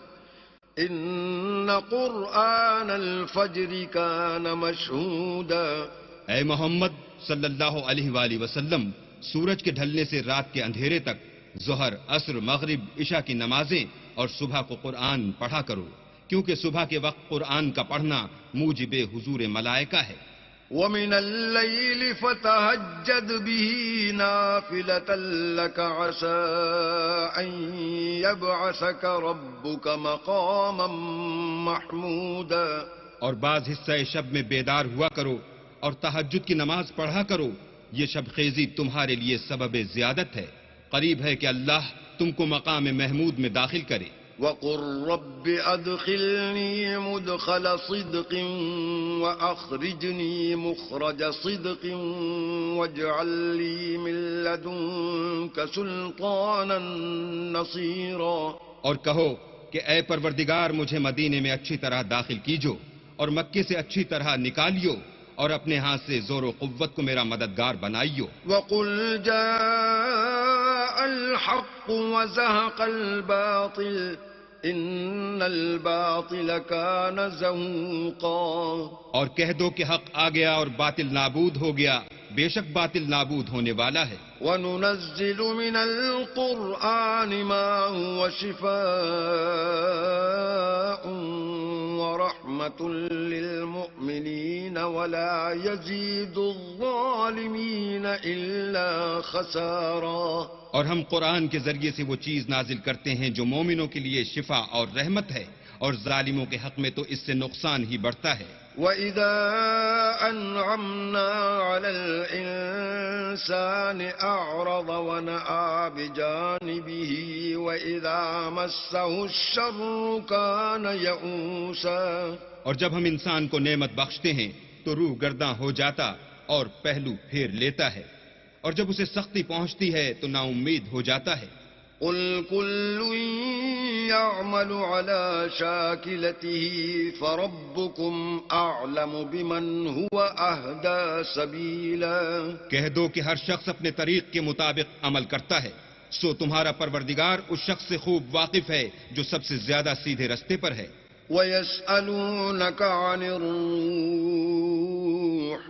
إن قرآن الفجر كان مشهودا۔ اے محمد صلی اللہ علیہ وآلہ وسلم، سورج کے ڈھلنے سے رات کے اندھیرے تک ظہر، عصر، مغرب، عشاء کی نمازیں اور صبح کو قرآن پڑھا کرو، کیونکہ صبح کے وقت قرآن کا پڑھنا موجب حضور ملائکہ ہے۔ وَمِنَ اللَّيْلِ فَتَهَجَّدْ بِهِ نَافِلَةً لَكَ عَسَىٰ أَن يَبْعَثَكَ رَبُّكَ مَقَامًا مَّحْمُودًا۔ اور بعض حصہ شب میں بیدار ہوا کرو اور تہجد کی نماز پڑھا کرو، یہ شب خیزی تمہارے لیے سبب زیادت ہے، قریب ہے کہ اللہ تم کو مقام محمود میں داخل کرے۔ وَقُل رَّبِّ أَدْخِلْنِي مُدْخَلَ صِدْقٍ وَأَخْرِجْنِي مُخْرَجَ صِدْقٍ وَاجْعَل لِّي مِن لَّدُنكَ سُلْطَانًا نَّصِيرًا۔ اور کہو کہ اے پروردگار، مجھے مدینے میں اچھی طرح داخل کیجو اور مکے سے اچھی طرح نکالیو، اور اپنے ہاتھ سے زور و قوت کو میرا مددگار بنائیو۔ وَقُلْ جَاءَ الْحَقُّ وَزَهَقَ الْبَاطِلُ إِنَّ الْبَاطِلَ كَانَ زَهُوقًا۔ اور کہہ دو کہ حق آ گیا اور باطل نابود ہو گیا، بے شک باطل نابود ہونے والا ہے۔ وَنُنَزِّلُ مِنَ الْقُرْآنِ مَا هُوَ شِفَاءٌ وَرَحْمَةٌ لِّلْمُؤْمِنِينَ وَلَا يَزِيدُ الظَّالِمِينَ إِلَّا خَسَارًا۔ اور ہم قرآن کے ذریعے سے وہ چیز نازل کرتے ہیں جو مومنوں کے لیے شفا اور رحمت ہے، اور ظالموں کے حق میں تو اس سے نقصان ہی بڑھتا ہے۔ وَإِذَا أَنْعَمْنَا عَلَى الْإِنسَانِ أَعْرَضَ وَنَأَىٰ بِجَانِبِهِ وَإِذَا مَسَّهُ الشَّرُّ كَانَ يَئُوسًا۔ اور جب ہم انسان کو نعمت بخشتے ہیں تو روح گرداں ہو جاتا اور پہلو پھیر لیتا ہے، اور جب اسے سختی پہنچتی ہے تو نا امید ہو جاتا ہے۔ قُلْ كُلٌّ يَعْمَلُ عَلَىٰ شَاكِلَتِهِ فَرَبُّكُمْ أَعْلَمُ بِمَنْ هُوَ أَهْدَىٰ سَبِيلًا۔ کہہ دو کہ ہر شخص اپنے طریق کے مطابق عمل کرتا ہے، سو تمہارا پروردگار اس شخص سے خوب واقف ہے جو سب سے زیادہ سیدھے رستے پر ہے۔ وَيَسْأَلُونَكَ عَنِ الرُّوحِ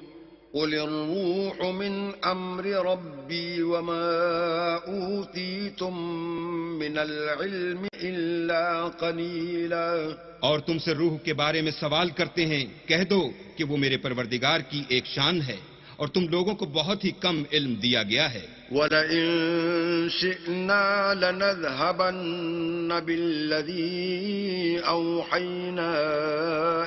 قُلِ الرُّوحُ مِنْ أَمْرِ رَبِّي وَمَا أُوتِيتُم مِّنَ الْعِلْمِ إِلَّا قَلِيلًا۔ اور تم سے روح کے بارے میں سوال کرتے ہیں، کہہ دو کہ وہ میرے پروردگار کی ایک شان ہے، اور تم لوگوں کو بہت ہی کم علم دیا گیا ہے۔ وَلَئِن شِئْنَا لَنَذْهَبَنَّ بِالَّذِي أَوْحَيْنَا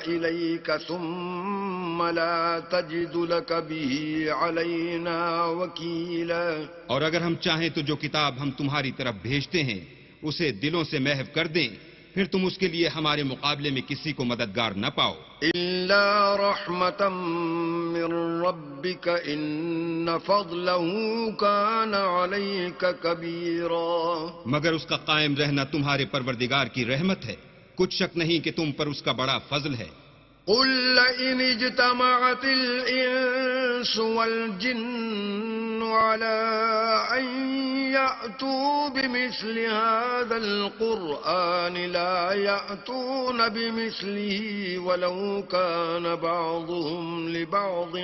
إِلَيْكَ ثُمَّ لَا تَجِدُ لَكَ بِهِ عَلَيْنَا وَكِيلًا۔ اور اگر ہم چاہیں تو جو کتاب ہم تمہاری طرف بھیجتے ہیں اسے دلوں سے محو کر دیں، پھر تم اس کے لیے ہمارے مقابلے میں کسی کو مددگار نہ پاؤ۔ إِلَّا رَحْمَةً مِّن رَّبِّكَ إِنَّ فَضْلَهُ كَانَ عَلَيْكَ كَبِيرًا۔ مگر اس کا قائم رہنا تمہارے پروردگار کی رحمت ہے، کچھ شک نہیں کہ تم پر اس کا بڑا فضل ہے۔ قُل لَّئِنِ اجْتَمَعَتِ الْإِنسُ وَالْجِنُّ عَلَىٰ أَن يَأْتُوا بِمِثْلِ هَٰذَا الْقُرْآنِ لَا يَأْتُونَ بِمِثْلِهِ وَلَوْ كَانَ بَعْضُهُمْ لِبَعْضٍ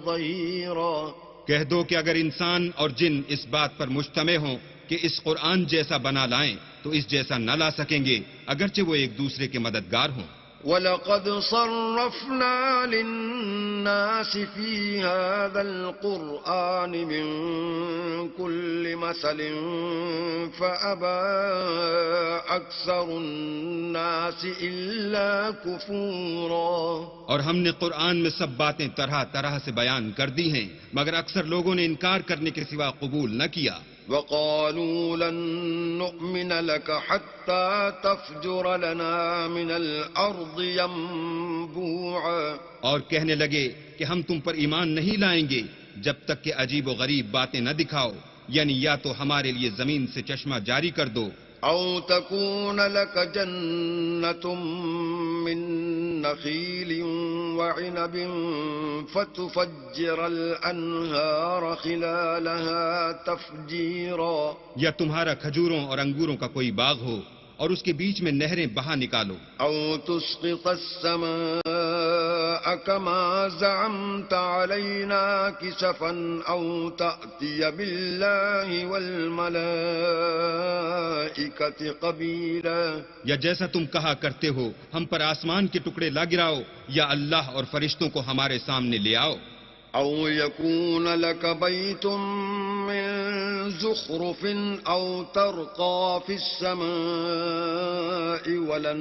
ظَهِيرًا۔ کہہ دو کہ اگر انسان اور جن اس بات پر مجتمع ہوں کہ اس قرآن جیسا بنا لائیں تو اس جیسا نہ لا سکیں گے اگرچہ وہ ایک دوسرے کے مددگار ہوں۔ وَلَقَدْ صَرَّفْنَا لِلنَّاسِ فِي هَذَا الْقُرْآنِ مِنْ كُلِّ مَثَلٍ فَأَبَى أَكْثَرُ النَّاسِ إِلَّا كُفُورًا۔ اور ہم نے قرآن میں سب باتیں طرح طرح سے بیان کر دی ہیں مگر اکثر لوگوں نے انکار کرنے کے سوا قبول نہ کیا۔ وَقَالُوا لَن نُّؤْمِنَ لَكَ حَتَّى تَفْجُرَ لَنَا مِنَ الْأَرْضِ يَنبُوعًا۔ اور کہنے لگے کہ ہم تم پر ایمان نہیں لائیں گے جب تک کہ عجیب و غریب باتیں نہ دکھاؤ، یعنی یا تو ہمارے لیے زمین سے چشمہ جاری کر دو، أَوْ تَكُونَ لَكَ جَنَّةٌ مِّن نَّخِيلٍ وَعِنَبٍ فَتُفَجِّرَ الْأَنْهَارَ خِلَالَهَا تَفْجِيرًا۔ یا تمہارا کھجوروں اور انگوروں کا کوئی باغ ہو اور اس کے بیچ میں نہریں بہا نکالو، أَوْ تُسْقِطَ السَّمَاءَ كَمَا زَعَمْتَ عَلَيْنَا كِسَفًا أَوْ تَأْتِيَ بِاللَّهِ وَالْمَلَائِكَةِ قَبِيلًا۔ یا جیسا تم کہا کرتے ہو ہم پر آسمان کے ٹکڑے لا گراؤ یا اللہ اور فرشتوں کو ہمارے سامنے لے آؤ۔ أَوْ يَكُونَ لَكَ بَيْتٌ مِّن زُخْرُفٍ أَوْ تَرْقَىٰ فِي السَّمَاءِ وَلَن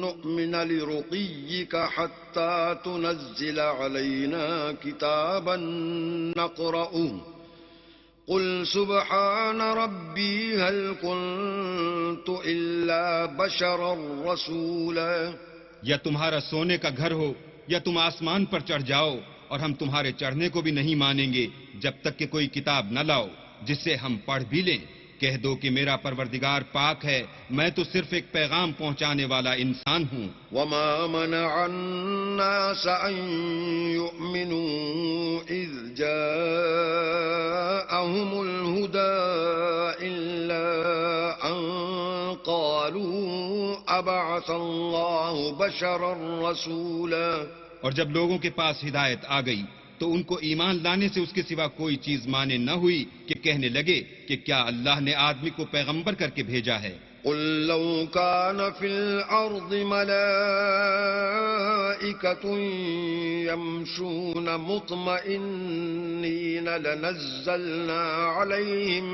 نُّؤْمِنَ لِرُقِيِّكَ حَتَّىٰ تُنَزِّلَ عَلَيْنَا كِتَابًا نَّقْرَؤُهُ قُلْ سُبْحَانَ رَبِّي هَلْ كُنتُ إِلَّا بَشَرًا رَّسُولًا۔ یا تمہارا سونے کا گھر ہو یا تم آسمان پر چڑھ جاؤ اور ہم تمہارے چڑھنے کو بھی نہیں مانیں گے جب تک کہ کوئی کتاب نہ لاؤ جس سے ہم پڑھ بھی لیں۔ کہہ دو کہ میرا پروردگار پاک ہے، میں تو صرف ایک پیغام پہنچانے والا انسان ہوں۔ وَمَا مَنَعَ النَّاسَ أَن يُؤْمِنُوا إِذْ جَاءَهُمُ الْهُدَىٰ إِلَّا أَن قَالُوا أَبَعَثَ اللَّهُ بَشَرًا رَّسُولًا۔ اور جب لوگوں کے پاس ہدایت آ گئی تو ان کو ایمان لانے سے اس کے سوا کوئی چیز مانے نہ ہوئی کہ کہنے لگے کہ کیا اللہ نے آدمی کو پیغمبر کر کے بھیجا ہے۔ قُل لَّوْ كَانَ فِي الْأَرْضِ مَلَائِكَةٌ يَمْشُونَ مُطْمَئِنِّينَ لَنَزَّلْنَا عَلَيْهِم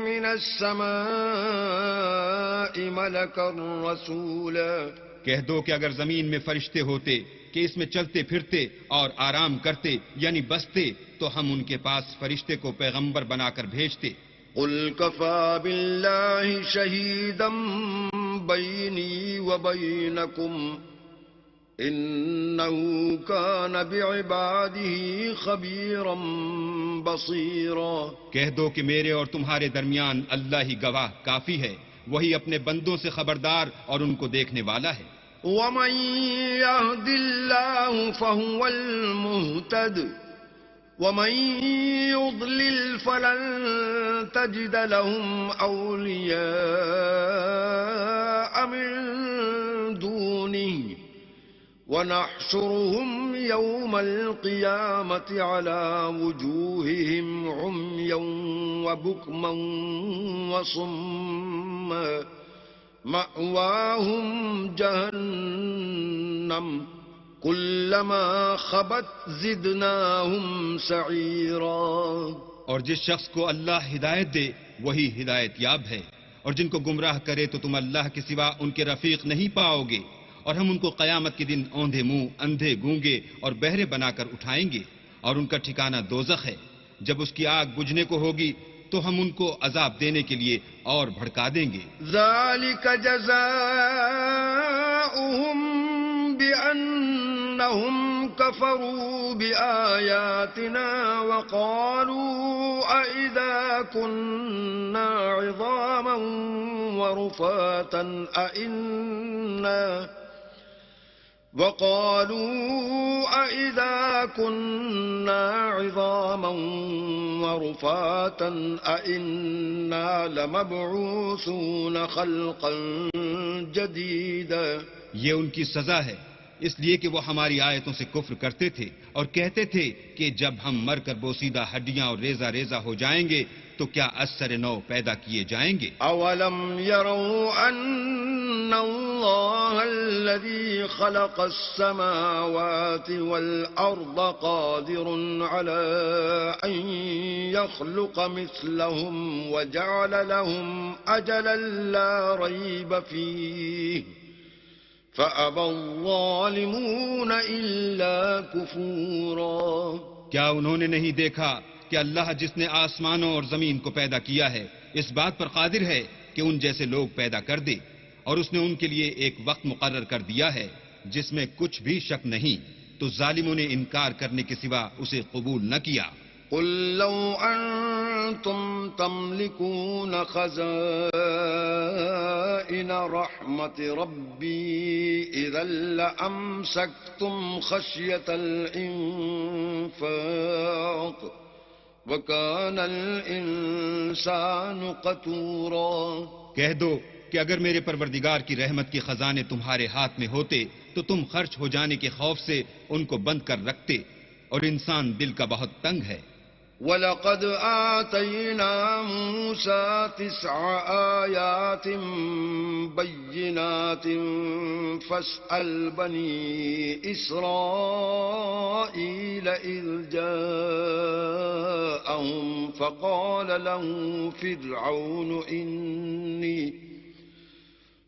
مِّنَ السَّمَاءِ مَلَكًا رَّسُولًا۔ کہہ دو کہ اگر زمین میں فرشتے ہوتے کہ اس میں چلتے پھرتے اور آرام کرتے یعنی بستے تو ہم ان کے پاس فرشتے کو پیغمبر بنا کر بھیجتے۔ قُلْ كَفَىٰ بِاللَّهِ شَهِيدًا بَيْنِي وَبَيْنَكُمْ إِنَّهُ كَانَ بِعِبَادِهِ خَبِيرًا بَصِيرًا۔ کہہ دو کہ میرے اور تمہارے درمیان اللہ ہی گواہ کافی ہے، وہی اپنے بندوں سے خبردار اور ان کو دیکھنے والا ہے۔ وَمَن يَهْدِ اللَّهُ فَهُوَ الْمُهْتَدِ وَمَن يُضْلِلْ فَلَن تَجِدَ لَهُمْ أَوْلِيَاءَ مِن دُونِهِ وَنَحْشُرُهُمْ يَوْمَ الْقِيَامَةِ عَلَىٰ وُجُوهِهِمْ عُمْيًا وَبُكْمًا وَصُمًّا مَأْوَاهُمْ جَهَنَّمُ كُلَّمَا خَبَتْ زِدْنَاهُمْ سَعِيرًا۔ اور جس شخص کو اللہ ہدایت دے وہی ہدایت یاب ہے، اور جن کو گمراہ کرے تو تم اللہ کے سوا ان کے رفیق نہیں پاؤ گے، اور ہم ان کو قیامت کے دن اوندھے منہ، اندھے گونگے اور بہرے بنا کر اٹھائیں گے، اور ان کا ٹھکانہ دوزخ ہے۔ جب اس کی آگ بجھنے کو ہوگی تو ہم ان کو عذاب دینے کے لیے اور بھڑکا دیں گے۔ ذَلِكَ جَزَاؤُهُم بِأَنَّهُمْ كَفَرُوا بِآيَاتِنَا وَقَالُوا أَإِذَا كُنَّا عِظَامًا وَرُفَاتًا أَإِنَّا لَمَبْعُوثُونَ خَلْقًا جَدِيدًا۔ یہ ان کی سزا ہے اس لیے کہ وہ ہماری آیتوں سے کفر کرتے تھے اور کہتے تھے کہ جب ہم مر کر بوسیدہ ہڈیاں اور ریزہ ریزہ ہو جائیں گے تو کیا اثر نو پیدا کیے جائیں گے؟ اولم يروا ان اللہ الذي خلق السماوات والارض قادر على ان يخلق مثلهم وجعل لهم اجلا لا ريب فيه فأبى الظالمون إلا كفورا. کیا انہوں نے نہیں دیکھا کہ اللہ جس نے آسمانوں اور زمین کو پیدا کیا ہے اس بات پر قادر ہے کہ ان جیسے لوگ پیدا کر دے، اور اس نے ان کے لیے ایک وقت مقرر کر دیا ہے جس میں کچھ بھی شک نہیں، تو ظالموں نے انکار کرنے کے سوا اسے قبول نہ کیا. قل لو أنتم تملكون خزائن رحمة ربي إذا لأمسكتم خشية الإنفاق وكان الإنسان قتورا. کہہ دو کہ اگر میرے پروردگار کی رحمت کے خزانے تمہارے ہاتھ میں ہوتے تو تم خرچ ہو جانے کے خوف سے ان کو بند کر رکھتے، اور انسان دل کا بہت تنگ ہے. وَلَقَدْ آتَيْنَا مُوسَى 9 آيَاتٍ بَيِّنَاتٍ فَاسْأَلْ بَنِي إِسْرَائِيلَ إِذْ جَاءَهُمْ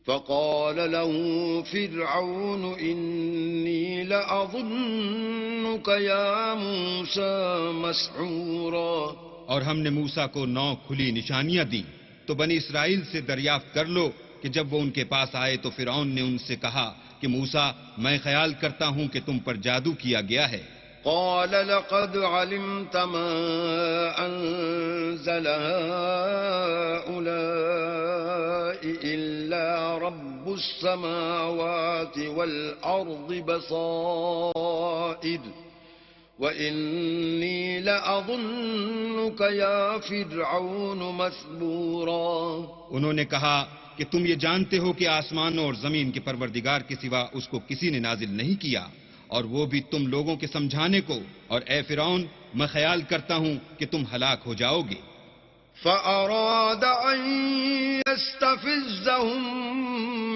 فَقَالَ له فرعون إني لأظنك يا موسى مسحورا. اور ہم نے موسیٰ کو 9 کھلی نشانیاں دی، تو بنی اسرائیل سے دریافت کر لو کہ جب وہ ان کے پاس آئے تو فرعون نے ان سے کہا کہ موسیٰ میں خیال کرتا ہوں کہ تم پر جادو کیا گیا ہے. قال لقد علمت ما أنزل هؤلاء إلا رب السماوات والأرض بصائر وإني لأظنك يا فرعون مثبورا. انہوں نے کہا کہ تم یہ جانتے ہو کہ آسمانوں اور زمین کے پروردگار کے سوا اس کو کسی نے نازل نہیں کیا، اور وہ بھی تم لوگوں کے سمجھانے کو، اور اے فرعون میں خیال کرتا ہوں کہ تم ہلاک ہو جاؤ گے. فأراد أن يستفزهم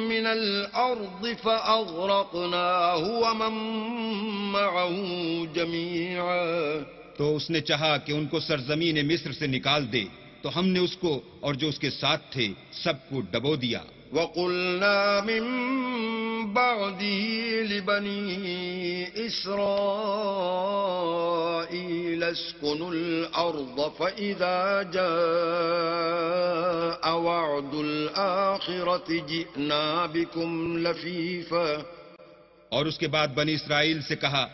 من الأرض فأغرقناه ومن معه جميعا. تو اس نے چاہا کہ ان کو سرزمین مصر سے نکال دے، تو ہم نے اس کو اور جو اس کے ساتھ تھے سب کو ڈبو دیا. وَقُلْنَا مِن بَعْدِهِ لِبَنِي إِسْرَائِيلَ اسْكُنُوا الْأَرْضَ فَإِذَا جَاءَ وَعْدُ الْآخِرَةِ جِئْنَا بِكُمْ لَفِيفًا. اور اس کے بعد بنی اسرائیل سے کہا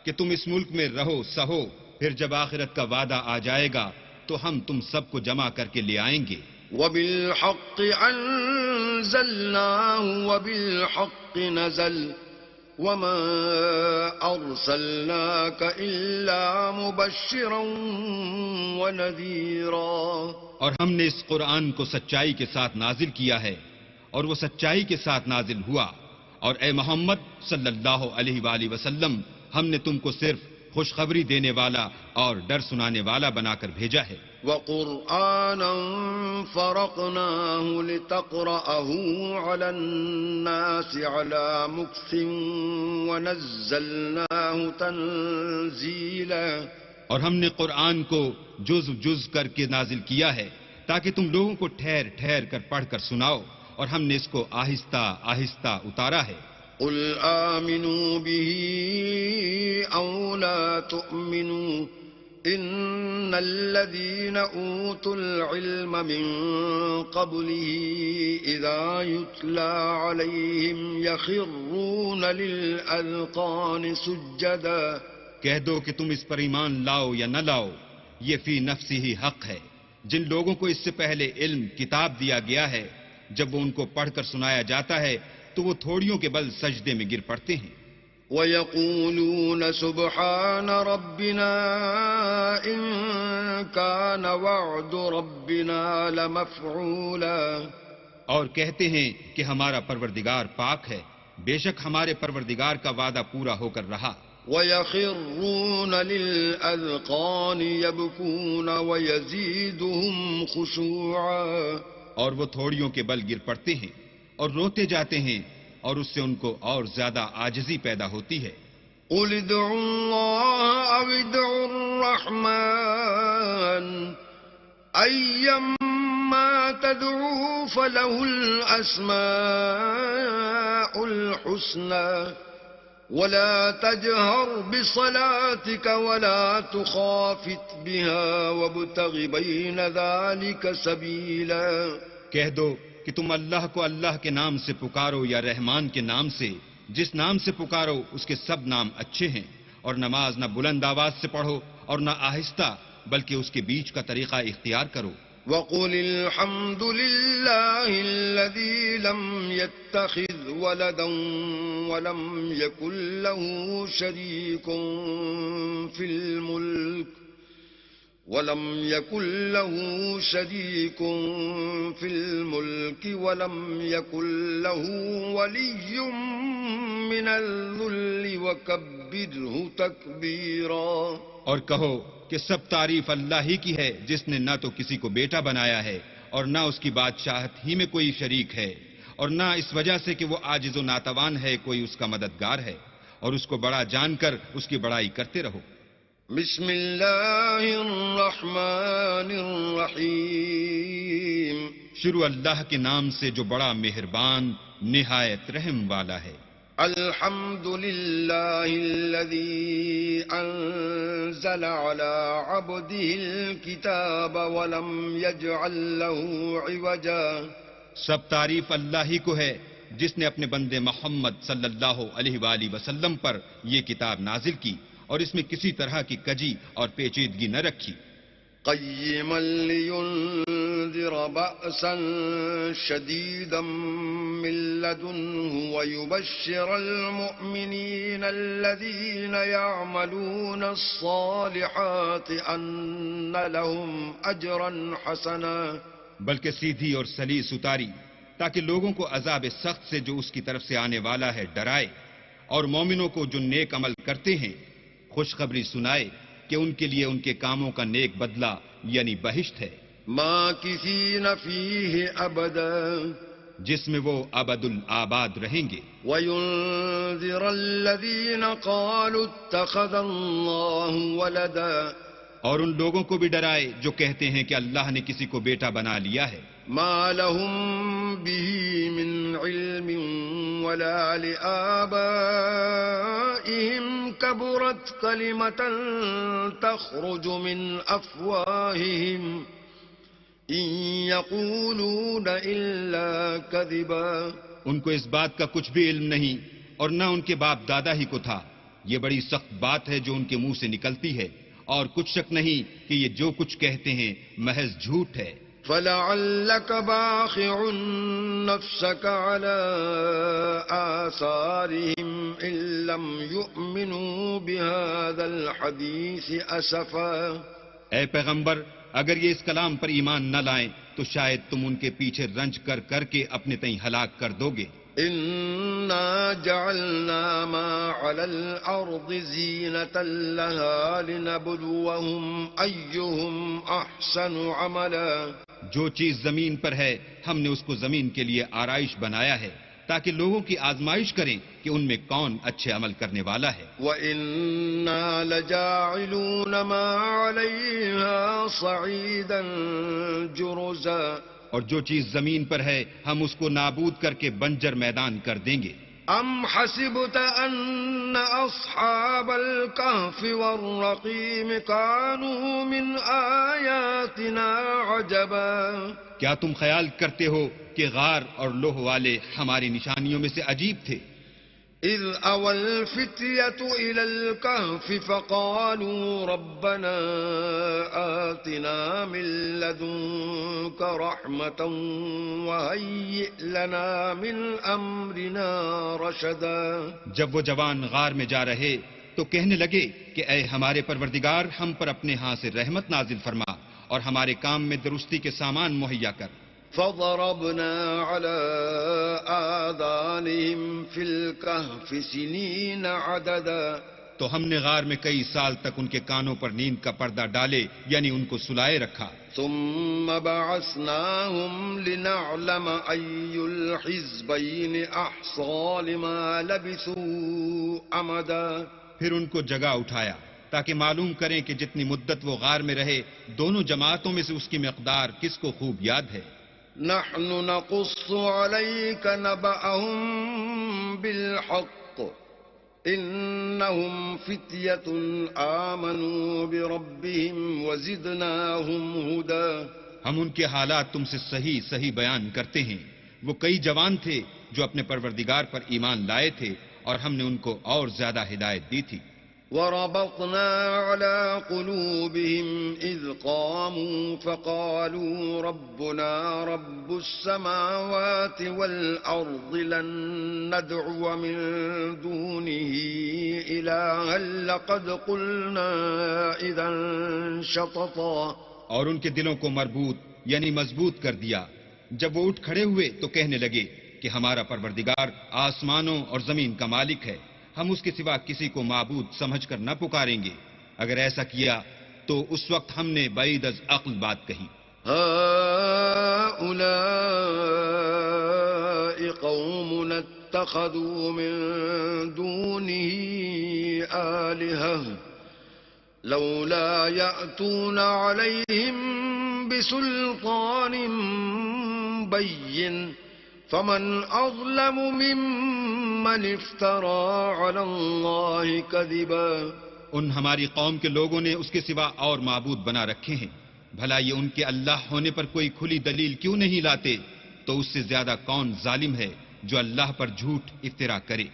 کہ تم اس ملک میں رہو سہو، پھر جب آخرت کا وعدہ آ جائے گا تو ہم تم سب کو جمع کر کے لے آئیں گے. وَبِالْحَقِّ أَنزَلْنَاهُ وَبِالْحَقِّ نَزَلَ وَمَا أَرْسَلْنَاكَ إِلَّا مُبَشِّرًا وَنَذِيرًا. اور ہم نے اس قرآن کو سچائی کے ساتھ نازل کیا ہے، اور وہ سچائی کے ساتھ نازل ہوا، اور اے محمد صلی اللہ علیہ وآلہ وسلم ہم نے تم کو صرف خوشخبری دینے والا اور ڈر سنانے والا بنا کر بھیجا ہے. وَقُرْآنًا فَرَقْنَاهُ لِتَقْرَأَهُ عَلَى النَّاسِ عَلَى مُكْثٍ وَنَزَّلْنَاهُ تَنزِيلًا. اور ہم نے قرآن کو جز جز کر کے نازل کیا ہے تاکہ تم لوگوں کو ٹھہر ٹھہر کر پڑھ کر سناؤ، اور ہم نے اس کو آہستہ آہستہ اتارا ہے. قُلْ آمِنُوا بِهِ أَوْ لَا تُؤْمِنُوا إِنَّ الَّذِينَ أُوتُوا الْعِلْمَ مِنْ قَبْلِهِ إِذَا يُتْلَى عَلَيْهِمْ يَخِرُّونَ لِلْأَذْقَانِ سُجَّدًا. کہہ دو کہ تم اس پر ایمان لاؤ یا نہ لاؤ، یہ فی نفسی ہی حق ہے. جن لوگوں کو اس سے پہلے علم کتاب دیا گیا ہے، جب وہ ان کو پڑھ کر سنایا جاتا ہے تو وہ تھوڑیوں کے بل سجدے میں گر پڑتے ہیں. وَيَقُولُونَ سُبْحَانَ رَبِّنَا إِن كَانَ وَعْدُ رَبِّنَا لَمَفْعُولًا. اور کہتے ہیں کہ ہمارا پروردگار پاک ہے، بے شک ہمارے پروردگار کا وعدہ پورا ہو کر رہا. وَيَخِرُّونَ لِلْأَذْقَانِ يَبْكُونَ وَيَزِيدُهُمْ خُشُوعًا. اور وہ تھوڑیوں کے بل گر پڑتے ہیں اور روتے جاتے ہیں اور اس سے ان کو اور زیادہ عاجزی پیدا ہوتی ہے. قُلِ ادْعُوا اللَّهَ أَوِ ادْعُوا الرَّحْمَٰنَ أَيَّمَّا تَدْعُوا فَلَهُ الْأَسْمَاءُ الْحُسْنَىٰ وَلَا تَجْهَرْ بِصَلَاتِكَ وَلَا تُخَافِتْ بِهَا وَابْتَغِ بَيْنَ ذَلِكَ سَبِيلًا. کہہ دو کہ تم اللہ کو اللہ کے نام سے پکارو یا رحمان کے نام سے. جس نام سے پکارو اس کے سب نام اچھے ہیں. اور نماز نہ بلند آواز سے پڑھو اور نہ آہستہ، بلکہ اس کے بیچ کا طریقہ اختیار کرو. وَقُلِ الْحَمْدُ لِلَّهِ الَّذِي لَمْ يَتَّخِذْ وَلَدًا وَلَمْ يَكُن لَّهُ شَرِيكٌ فِي الْمُلْكِ وَلَمْ يَكُن لَّهُ وَلِيٌّ مِّنَ الذُّلِّ وَكَبِّرْهُ تَكْبِيرًا. اور کہو کہ سب تعریف اللہ ہی کی ہے جس نے نہ تو کسی کو بیٹا بنایا ہے اور نہ اس کی بادشاہت ہی میں کوئی شریک ہے، اور نہ اس وجہ سے کہ وہ عاجز و ناتوان ہے کوئی اس کا مددگار ہے. اور اس کو بڑا جان کر اس کی بڑائی کرتے رہو. بسم اللہ الرحمن الرحیم. شروع اللہ کے نام سے جو بڑا مہربان نہایت رحم والا ہے. الحمد للہ الذی انزل على عبده الكتاب ولم يجعل له عوجا. سب تعریف اللہ ہی کو ہے جس نے اپنے بندے محمد صلی اللہ علیہ وآلہ وسلم پر یہ کتاب نازل کی اور اس میں کسی طرح کی کجی اور پیچیدگی نہ رکھی. قیما لینذر بأسا شدیدا من لدنه ويبشر المؤمنین الذین يعملون الصالحات ان لهم اجرا حسنا. بلکہ سیدھی اور سلیس اتاری تاکہ لوگوں کو عذاب سخت سے جو اس کی طرف سے آنے والا ہے ڈرائے، اور مومنوں کو جو نیک عمل کرتے ہیں خوشخبری سنائے کہ ان کے لیے ان کے کاموں کا نیک بدلہ یعنی بہشت ہے. ماکثین فیہ ابدا. جس میں وہ ابد الآباد رہیں گے. وینذر الذین قالوا اتخذ اللہ ولدا. اور ان لوگوں کو بھی ڈرائے جو کہتے ہیں کہ اللہ نے کسی کو بیٹا بنا لیا ہے. ما لهم به من علم ولا لآبائهم كبرت كلمة تخرج من أفواههم إن يقولون إلا كذبا. ان کو اس بات کا کچھ بھی علم نہیں اور نہ ان کے باپ دادا ہی کو تھا. یہ بڑی سخت بات ہے جو ان کے منہ سے نکلتی ہے، اور کچھ شک نہیں کہ یہ جو کچھ کہتے ہیں محض جھوٹ ہے. فَلَعَلَّكَ بَاخِعٌ نَفْسَكَ عَلَىٰ آثَارِهِمْ إِن لَّمْ يُؤْمِنُوا بِهَٰذَا الْحَدِيثِ أَسَفًا. اے پیغمبر، اگر یہ اس کلام پر ایمان نہ لائیں تو شاید تم ان کے پیچھے رنج کر کر کے اپنے تئیں ہلاک کر دو گے. إِنَّا جَعَلْنَا مَا عَلَى الْأَرْضِ زِينَةً لَهَا لِنَبْلُوَهُمْ أَيُّهُمْ أَحْسَنُ عَمَلًا. جو چیز زمین پر ہے ہم نے اس کو زمین کے لیے آرائش بنایا ہے تاکہ لوگوں کی آزمائش کریں کہ ان میں کون اچھے عمل کرنے والا ہے. وَإِنَّا لَجَاعِلُونَ مَا عَلَيْهَا صَعِيدًا جُرُزًا. اور جو چیز زمین پر ہے ہم اس کو نابود کر کے بنجر میدان کر دیں گے. ام حسبت ان اصحاب الكهف والرقيم كانوا من آیاتنا عجبا. کیا تم خیال کرتے ہو کہ غار اور لوح والے ہماری نشانیوں میں سے عجیب تھے؟ اذ اوى الفتية الى الكهف فقالوا ربنا آتنا من لدنك رحمة وهيئ لنا من امرنا رشدا. جب وہ جوان غار میں جا رہے تو کہنے لگے کہ اے ہمارے پروردگار، ہم پر اپنے ہاں سے رحمت نازل فرما اور ہمارے کام میں درستی کے سامان مہیا کر. فضربنا على آذانهم في الكهف سنين عددا تو ہم نے غار میں کئی سال تک ان کے کانوں پر نیند کا پردہ ڈالے، یعنی ان کو سلائے رکھا. ثم بعثناهم لنعلم أي الحزبين أحصى لما لبثوا أمدا. پھر ان کو جگہ اٹھایا تاکہ معلوم کریں کہ جتنی مدت وہ غار میں رہے دونوں جماعتوں میں سے اس کی مقدار کس کو خوب یاد ہے. نحن نقص عليك نبأهم بالحق إنهم فتية آمنوا بربهم وزدناهم هدى. ہم ان کے حالات تم سے صحیح بیان کرتے ہیں. وہ کئی جوان تھے جو اپنے پروردگار پر ایمان لائے تھے اور ہم نے ان کو اور زیادہ ہدایت دی تھی. وربطنا على قلوبهم إذ قاموا فقالوا ربنا رب السماوات والأرض لن ندعو من دونه إلها لقد قلنا إذا شططا. اور ان کے دلوں کو مربوط یعنی مضبوط کر دیا. جب وہ اٹھ کھڑے ہوئے تو کہنے لگے کہ ہمارا پروردگار آسمانوں اور زمین کا مالک ہے، ہم اس کے سوا کسی کو معبود سمجھ کر نہ پکاریں گے. اگر ایسا کیا تو اس وقت ہم نے بعید از عقل بات کہی. هؤلاء قوم اتخذوا من دونه آلهة لولا يأتون عليهم بسلطان بين فمن أظلم ممن افترى على الله كذبا. ان ہماری قوم کے لوگوں نے اس کے سوا اور معبود بنا رکھے ہیں. بھلا یہ ان کے اللہ ہونے پر کوئی کھلی دلیل کیوں نہیں لاتے؟ تو اس سے زیادہ کون ظالم ہے جو اللہ پر جھوٹ افترا کرے.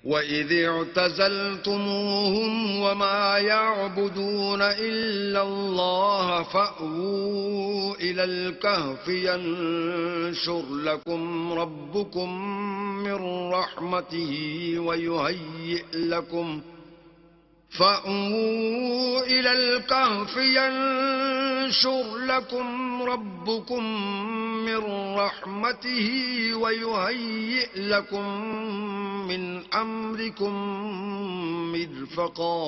وَإِذِ اعْتَزَلْتُمُوهُمْ وَمَا يَعْبُدُونَ إِلَّا اللَّهَ فَأْوُوا إِلَى الْكَهْفِ يَنشُرْ لَكُمْ رَبُّكُمْ مِنْ رَحْمَتِهِ وَيُهَيِّئْ لَكُمْ فَأْوُوا إِلَى الْكَهْفِ يَنشُرْ لَكُمْ رَبُّكُمْ مِنْ رَحْمَتِهِ وَيُهَيِّئْ لَكُمْ من امرکم مرفقا.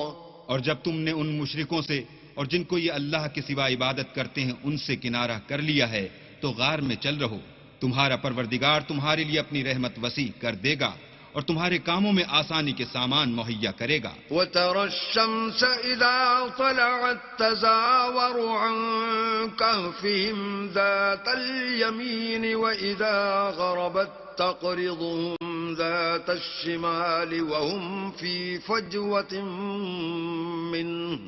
اور جب تم نے ان مشرکوں سے اور جن کو یہ اللہ کے سوا عبادت کرتے ہیں ان سے کنارہ کر لیا ہے تو غار میں چل رہو. تمہارا پروردگار تمہارے لیے اپنی رحمت وسیع کر دے گا اور تمہارے کاموں میں آسانی کے سامان مہیا کرے گا. وَتَرَى الشَّمْسَ إِذَا طَلَعَتْ تَزَاوَرُ عَنْ كَهْفِهِمْ ذَاتَ الْيَمِينِ وَإِذَا غَرَبَتْ تَقْرِضُهُمْ ذات الشمال وهم في فجوة منه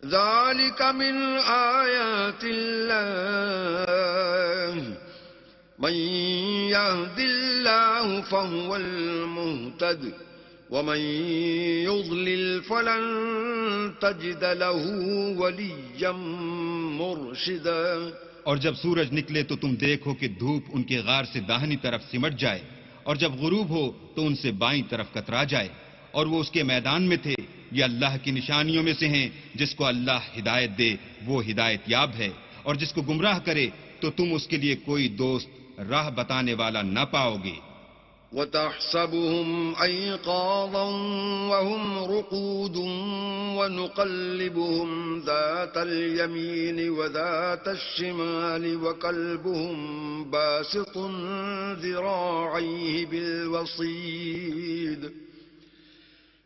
ذلك من آيات الله من يهد الله فهو المهتد ومن يضلل فلن تجد له وليا مرشدا. اور جب سورج نکلے تو تم دیکھو کہ دھوپ ان کے غار سے داہنی طرف سمٹ جائے اور جب غروب ہو تو ان سے بائیں طرف کترا جائے. اور وہ اس کے میدان میں تھے. یہ اللہ کی نشانیوں میں سے ہیں. جس کو اللہ ہدایت دے وہ ہدایت یاب ہے اور جس کو گمراہ کرے تو تم اس کے لیے کوئی دوست راہ بتانے والا نہ پاؤ گے. وَتَحْسَبُهُمْ أَيْقَاظًا وَهُمْ رُقُودٌ وَنُقَلِّبُهُمْ ذَاتَ الْيَمِينِ وَذَاتَ الشِّمَالِ وَكَلْبُهُمْ بَاسِطٌ ذِرَاعَيْهِ بِالْوَصِيدِ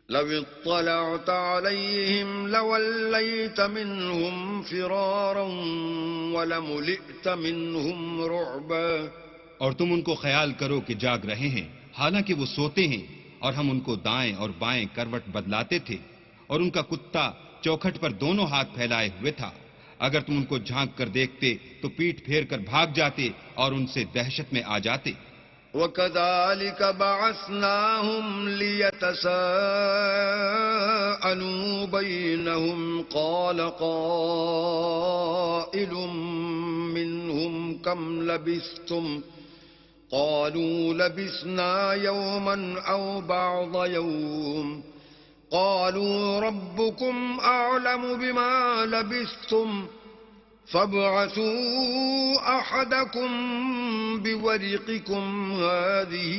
لَوِ اطَّلَعْتَ عَلَيْهِمْ لَوَلَّيْتَ مِنْهُمْ فِرَارًا وَلَمُلِئْتَ مِنْهُمْ رُعْبًا. اور تم ان کو خیال کرو کہ جاگ رہے ہیں حالانکہ وہ سوتے ہیں اور ہم ان کو دائیں اور بائیں کروٹ بدلاتے تھے اور ان کا کتا چوکھٹ پر دونوں ہاتھ پھیلائے ہوئے تھا. اگر تم ان کو جھانک کر دیکھتے تو پیٹھ پھیر کر بھاگ جاتے اور ان سے دہشت میں آ جاتے. وَكَذَلِكَ بَعَثْنَاهُمْ لِيَتَسَاءَلُوا بَيْنَهُمْ قَالَ قَائِلٌ مِّنْهُمْ كَمْ لَبِثْتُمْ قالوا لبثنا يوما أو بعض يوم قالوا ربكم أعلم بما لبثتم فابعثوا أحدكم بورقكم هذه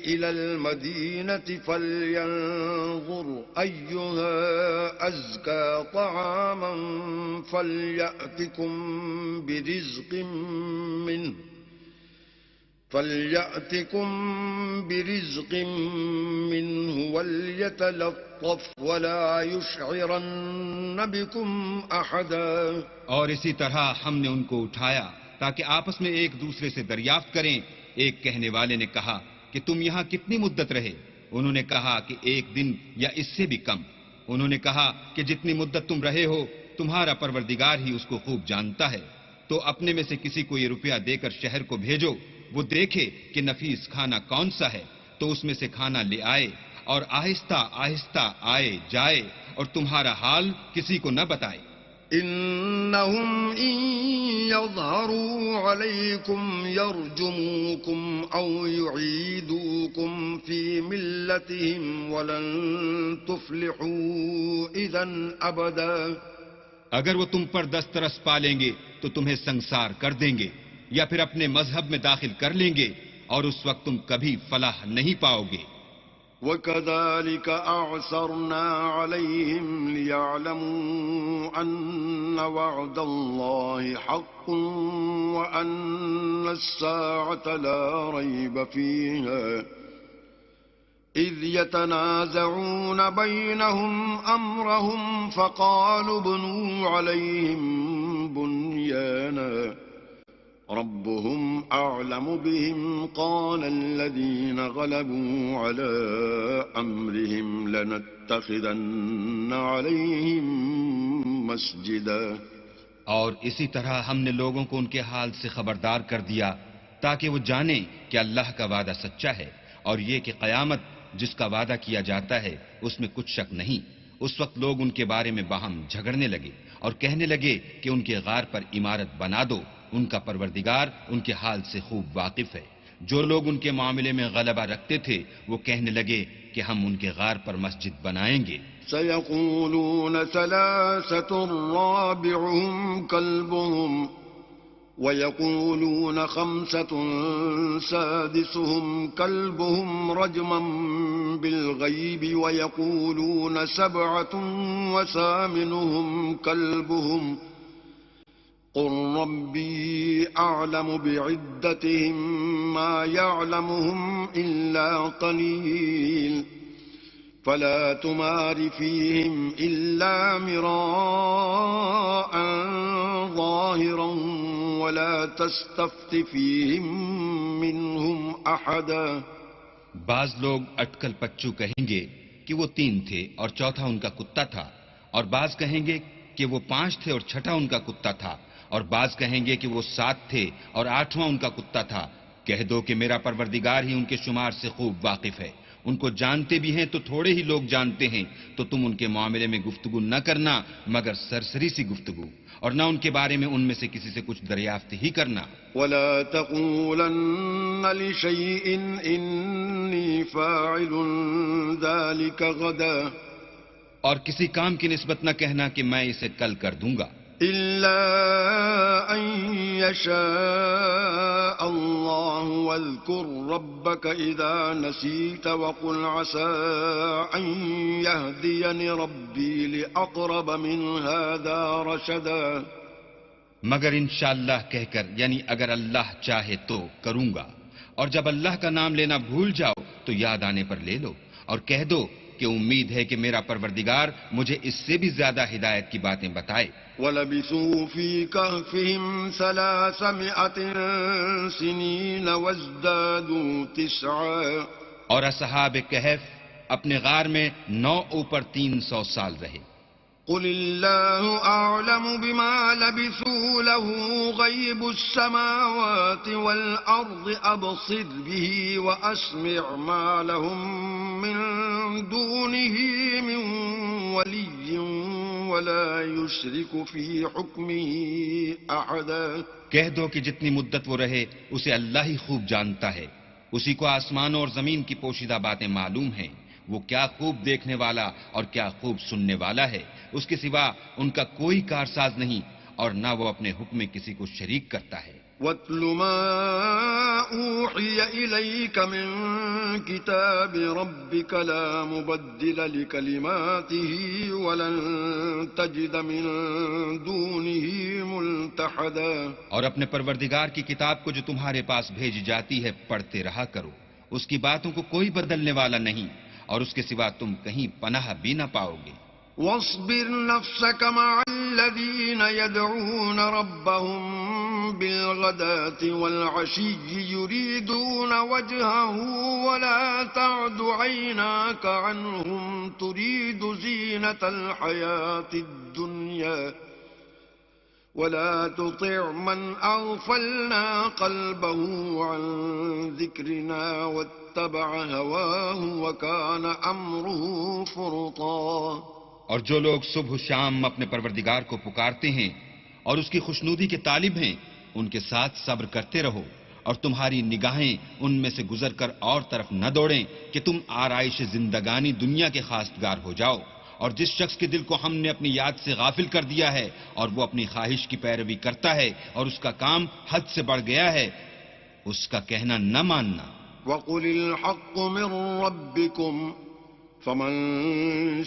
إلى المدينة فلينظر أيها أزكى طعاما فليأتكم برزق منه وليتلطف ولا يشعرن بكم أحدا. اور اسی طرح ہم نے ان کو اٹھایا تاکہ آپس میں ایک دوسرے سے دریافت کریں. ایک کہنے والے نے کہا کہ تم یہاں کتنی مدت رہے؟ انہوں نے کہا کہ 1 دن یا اس سے بھی کم. انہوں نے کہا کہ جتنی مدت تم رہے ہو تمہارا پروردگار ہی اس کو خوب جانتا ہے. تو اپنے میں سے کسی کو یہ روپیہ دے کر شہر کو بھیجو، وہ دیکھے کہ نفیس کھانا کون سا ہے تو اس میں سے کھانا لے آئے، اور آہستہ آہستہ آئے جائے اور تمہارا حال کسی کو نہ بتائے. إنهم إن يظهروا عليكم يرجموكم أو يعيدوكم في ملتهم ولن تفلحوا إذن أبدا. اگر وہ تم پر دسترس پا لیں گے تو تمہیں سنسار کر دیں گے یا پھر اپنے مذہب میں داخل کر لیں گے، اور اس وقت تم کبھی فلاح نہیں پاؤ گے. وَكَذَلِكَ أَعْثَرْنَا عَلَيْهِمْ لِيَعْلَمُوا أَنَّ وَعْدَ اللَّهِ حَقٌّ وَأَنَّ السَّاعَةَ لَا رَيْبَ فِيهَا إِذْ يَتَنَازَعُونَ بَيْنَهُمْ أَمْرَهُمْ فَقَالُوا ابْنُوا عَلَيْهِمْ بُنْيَانًا ربهم أعلم بهم قال الذين غلبوا على أمرهم لنتخذن عليهم مسجدا. اور اسی طرح ہم نے لوگوں کو ان کے حال سے خبردار کر دیا تاکہ وہ جانیں کہ اللہ کا وعدہ سچا ہے، اور یہ کہ قیامت جس کا وعدہ کیا جاتا ہے اس میں کچھ شک نہیں. اس وقت لوگ ان کے بارے میں باہم جھگڑنے لگے اور کہنے لگے کہ ان کے غار پر عمارت بنا دو. ان کا پروردگار ان کے حال سے خوب واقف ہے. جو لوگ ان کے معاملے میں غلبہ رکھتے تھے وہ کہنے لگے کہ ہم ان کے غار پر مسجد بنائیں گے. سيقولون 3 رابعهم كلبهم ويقولون 5 سادسهم كلبهم رجما بالغيب ويقولون 7 وثامنهم كلبهم قل ربي أعلم بعدتهم ما يعلمهم إلا قليل فلا تمار فيهم إلا مراء ظاهرا ولا تستفت فيهم منهم أحدا. بعض لوگ اٹکل پچو کہیں گے کہ وہ 3 تھے اور چوتھا ان کا کتا تھا، اور بعض کہیں گے کہ وہ 5 تھے اور چھٹا ان کا کتا تھا، اور بعض کہیں گے کہ وہ 7 تھے اور 8واں ان کا کتا تھا. کہہ دو کہ میرا پروردگار ہی ان کے شمار سے خوب واقف ہے. ان کو جانتے بھی ہیں تو تھوڑے ہی لوگ جانتے ہیں، تو تم ان کے معاملے میں گفتگو نہ کرنا مگر سرسری سی گفتگو، اور نہ ان کے بارے میں ان میں سے کسی سے کچھ دریافت ہی کرنا. ولا تقولن لشيء إني فاعل ذلك غدا. اور کسی کام کی نسبت نہ کہنا کہ میں اسے کل کر دوں گا. إلا أن يشاء الله واذكر ربك إذا نسيت وقل عسى أن يهديني ربي لأقرب من هذا رشدا. مگر انشاءاللہ کہہ کر، یعنی اگر اللہ چاہے تو کروں گا، اور جب اللہ کا نام لینا بھول جاؤ تو یاد آنے پر لے لو، اور کہہ دو کہ امید ہے کہ میرا پروردگار مجھے اس سے بھی زیادہ ہدایت کی باتیں بتائے. وَلَبِثُوا فِي كَهْفِهِمْ 300 سِنِينَ وَازْدَادُوا 9. اور اصحاب کہف اپنے غار میں 9 اوپر 300 سال رہے. قل الله أعلم بما لبثوا له غيب السماوات والأرض أبصر به وأسمع ما لهم من دونه من ولي ولا يشرك في حكمه أحدا. کہہ دو کہ جتنی مدت وہ رہے اسے اللہ ہی خوب جانتا ہے. اسی کو آسمانوں اور زمین کی پوشیدہ باتیں معلوم ہیں. وہ کیا خوب دیکھنے والا اور کیا خوب سننے والا ہے. اس کے سوا ان کا کوئی کارساز نہیں، اور نہ وہ اپنے حکم میں کسی کو شریک کرتا ہے۔ وَاتْلُ مَا أُوحِيَ إِلَيْكَ مِن كِتَابِ رَبِّكَ لَا مُبَدِّلَ لِكَلِمَاتِهِ وَلَن تَجِدَ مِن دُونِهِ مُلْتَحَدًا۔ اور اپنے پروردگار کی کتاب کو جو تمہارے پاس بھیجی جاتی ہے پڑھتے رہا کرو، اس کی باتوں کو کوئی بدلنے والا نہیں، اور اس کے سوا تم کہیں پناہ بھی نہ پاؤ گے۔ واصبر نفسك مع الذين يدعون ربهم بالغداة والعشي يريدون وجهه ولا تعد عيناك عنهم تريد زينة الحياة الدنيا ولا تطع من أغفلنا قلبه عن ذكرنا واتبع هواه وكان أمره فرطا۔ اور جو لوگ صبح و شام اپنے پروردگار کو پکارتے ہیں اور اس کی خوشنودی کے طالب ہیں، ان کے ساتھ صبر کرتے رہو، اور تمہاری نگاہیں ان میں سے گزر کر اور طرف نہ دوڑیں کہ تم آرائش زندگانی دنیا کے خواستگار ہو جاؤ۔ اور جس شخص کے دل کو ہم نے اپنی یاد سے غافل کر دیا ہے اور وہ اپنی خواہش کی پیروی کرتا ہے اور اس کا کام حد سے بڑھ گیا ہے، اس کا کہنا نہ ماننا۔ وَقُلِ الْحَقُّ مِن رَّبِّكُمْ فَمَن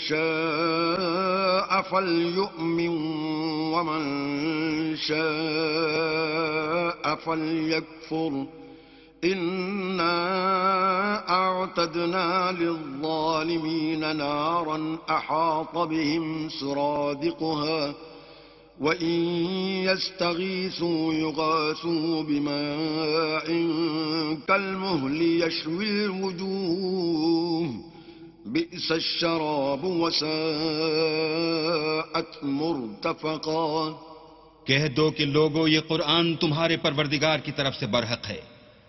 شَاءَ فَلْيُؤْمِن وَمَن شَاءَ فَلْيَكْفُرْ إِنَّا أَعْتَدْنَا لِلظَّالِمِينَ نَارًا أَحَاطَ بِهِمْ سُرَادِقُهَا وَإِن يَسْتَغِيثُوا يُغَاثُوا بِمَاءٍ كَالْمُهْلِ يَشْوِي الْوُجُوهَ بئس الشراب وساءت مرتفقا۔ کہہ دو کہ لوگو یہ قرآن تمہارے پروردگار کی طرف سے برحق ہے،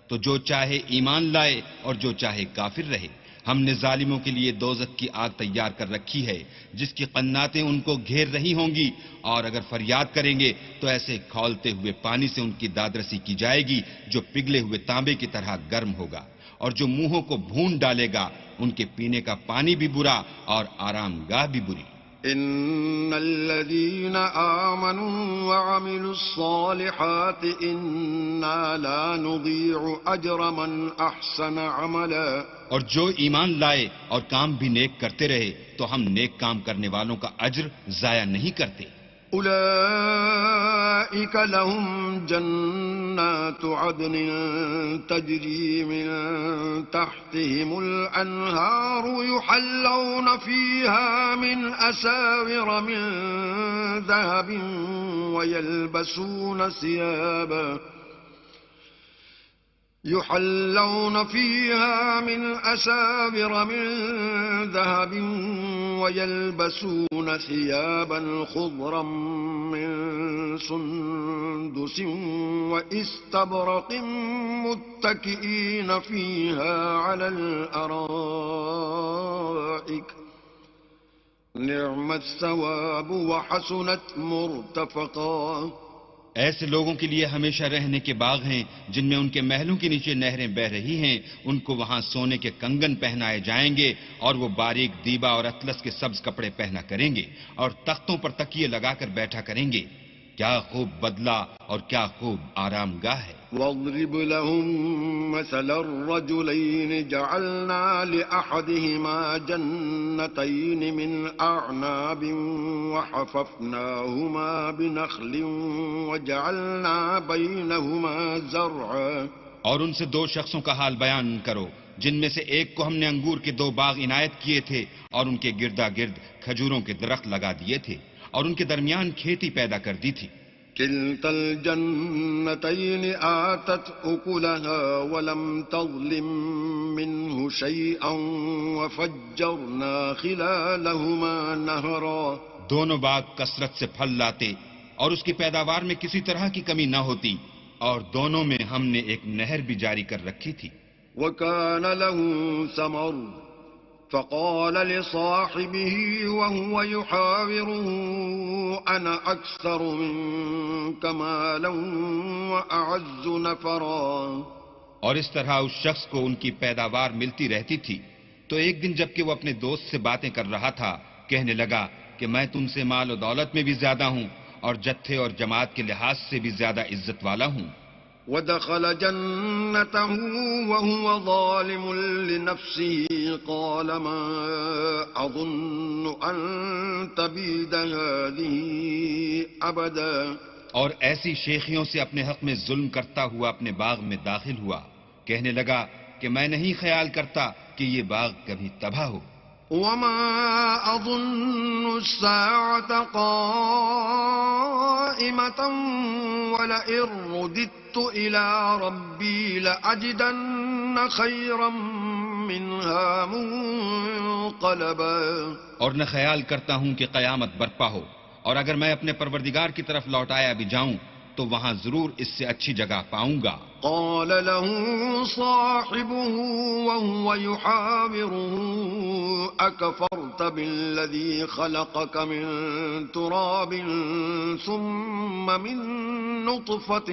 تو جو چاہے ایمان لائے اور جو چاہے کافر رہے۔ ہم نے ظالموں کے لیے دوزخ کی آگ تیار کر رکھی ہے جس کی قناتیں ان کو گھیر رہی ہوں گی، اور اگر فریاد کریں گے تو ایسے کھولتے ہوئے پانی سے ان کی دادرسی کی جائے گی جو پگھلے ہوئے تانبے کی طرح گرم ہوگا، اور جو منہوں کو بھون ڈالے گا ان کے پینے کا پانی بھی برا اور آرام گاہ بھی بری۔ ان الذين آمنوا وعملوا الصالحات انا لا نضيع اجر من احسن عملا۔ اور جو ایمان لائے اور کام بھی نیک کرتے رہے تو ہم نیک کام کرنے والوں کا اجر ضائع نہیں کرتے۔ أولئك لهم جنات عدن تجري من تحتهم الأنهار يحلون فيها من أساور من ذهب ويلبسون ثيابا يحلون فيها من أساور من ذهب ويلبسون ثيابا خضرا من سندس وإستبرق متكئين فيها على الأرائك نعم الثواب وحسنت مرتفقا۔ ایسے لوگوں کے لیے ہمیشہ رہنے کے باغ ہیں جن میں ان کے محلوں کے نیچے نہریں بہہ رہی ہیں، ان کو وہاں سونے کے کنگن پہنائے جائیں گے اور وہ باریک دیبا اور اطلس کے سبز کپڑے پہنا کریں گے اور تختوں پر تکیے لگا کر بیٹھا کریں گے۔ کیا خوب بدلہ اور کیا خوب آرام گاہ ہے۔ واضرب لهم مثل الرجلين جعلنا لأحدهما جنتين من أعناب وحففناهما بنخل وجعلنا بينهما زرعا۔ اور ان سے دو شخصوں کا حال بیان کرو جن میں سے ایک کو ہم نے انگور کے دو باغ عنایت کیے تھے اور ان کے گردا گرد کھجوروں کے درخت لگا دیے تھے اور ان کے درمیان کھیتی پیدا کر دی تھی۔ كلتا الجنتين آتت أكلها ولم تظلم منه شيئا وفجرنا خلالهما نهرا۔ دونوں باغ کثرت سے پھل لاتے اور اس کی پیداوار میں کسی طرح کی کمی نہ ہوتی، اور دونوں میں ہم نے ایک نہر بھی جاری کر رکھی تھی۔ وكان له ثمر فقال لصاحبه وهو يحاوره أنا أكثر منك مالا وأعز نفرا۔ اور اس طرح اس شخص کو ان کی پیداوار ملتی رہتی تھی، تو ایک دن جب کہ وہ اپنے دوست سے باتیں کر رہا تھا کہنے لگا کہ میں تم سے مال و دولت میں بھی زیادہ ہوں اور جتھے اور جماعت کے لحاظ سے بھی زیادہ عزت والا ہوں. ودخل جنته وهو ظالم لنفسه قال ما أظن أن تبيد هذه أبدا. اور ایسی شیخیوں سے اپنے حق میں ظلم کرتا ہوا اپنے باغ میں داخل ہوا. کہنے لگا کہ میں نہیں خیال کرتا کہ یہ باغ کبھی تباہ ہو. وما أظن الساعة قائمة ولئن رددت إلى ربي لأجدن خيرا منها منقلبا. اور نہ خیال کرتا ہوں کہ قیامت برپا ہو، اور اگر میں اپنے پروردگار کی طرف لوٹایا بھی جاؤں تو وہاں ضرور اس سے اچھی جگہ پاؤں گا. قال له صاحبه وهو يحاوره أكفرت بالذي خلقك من تراب ثم من نطفة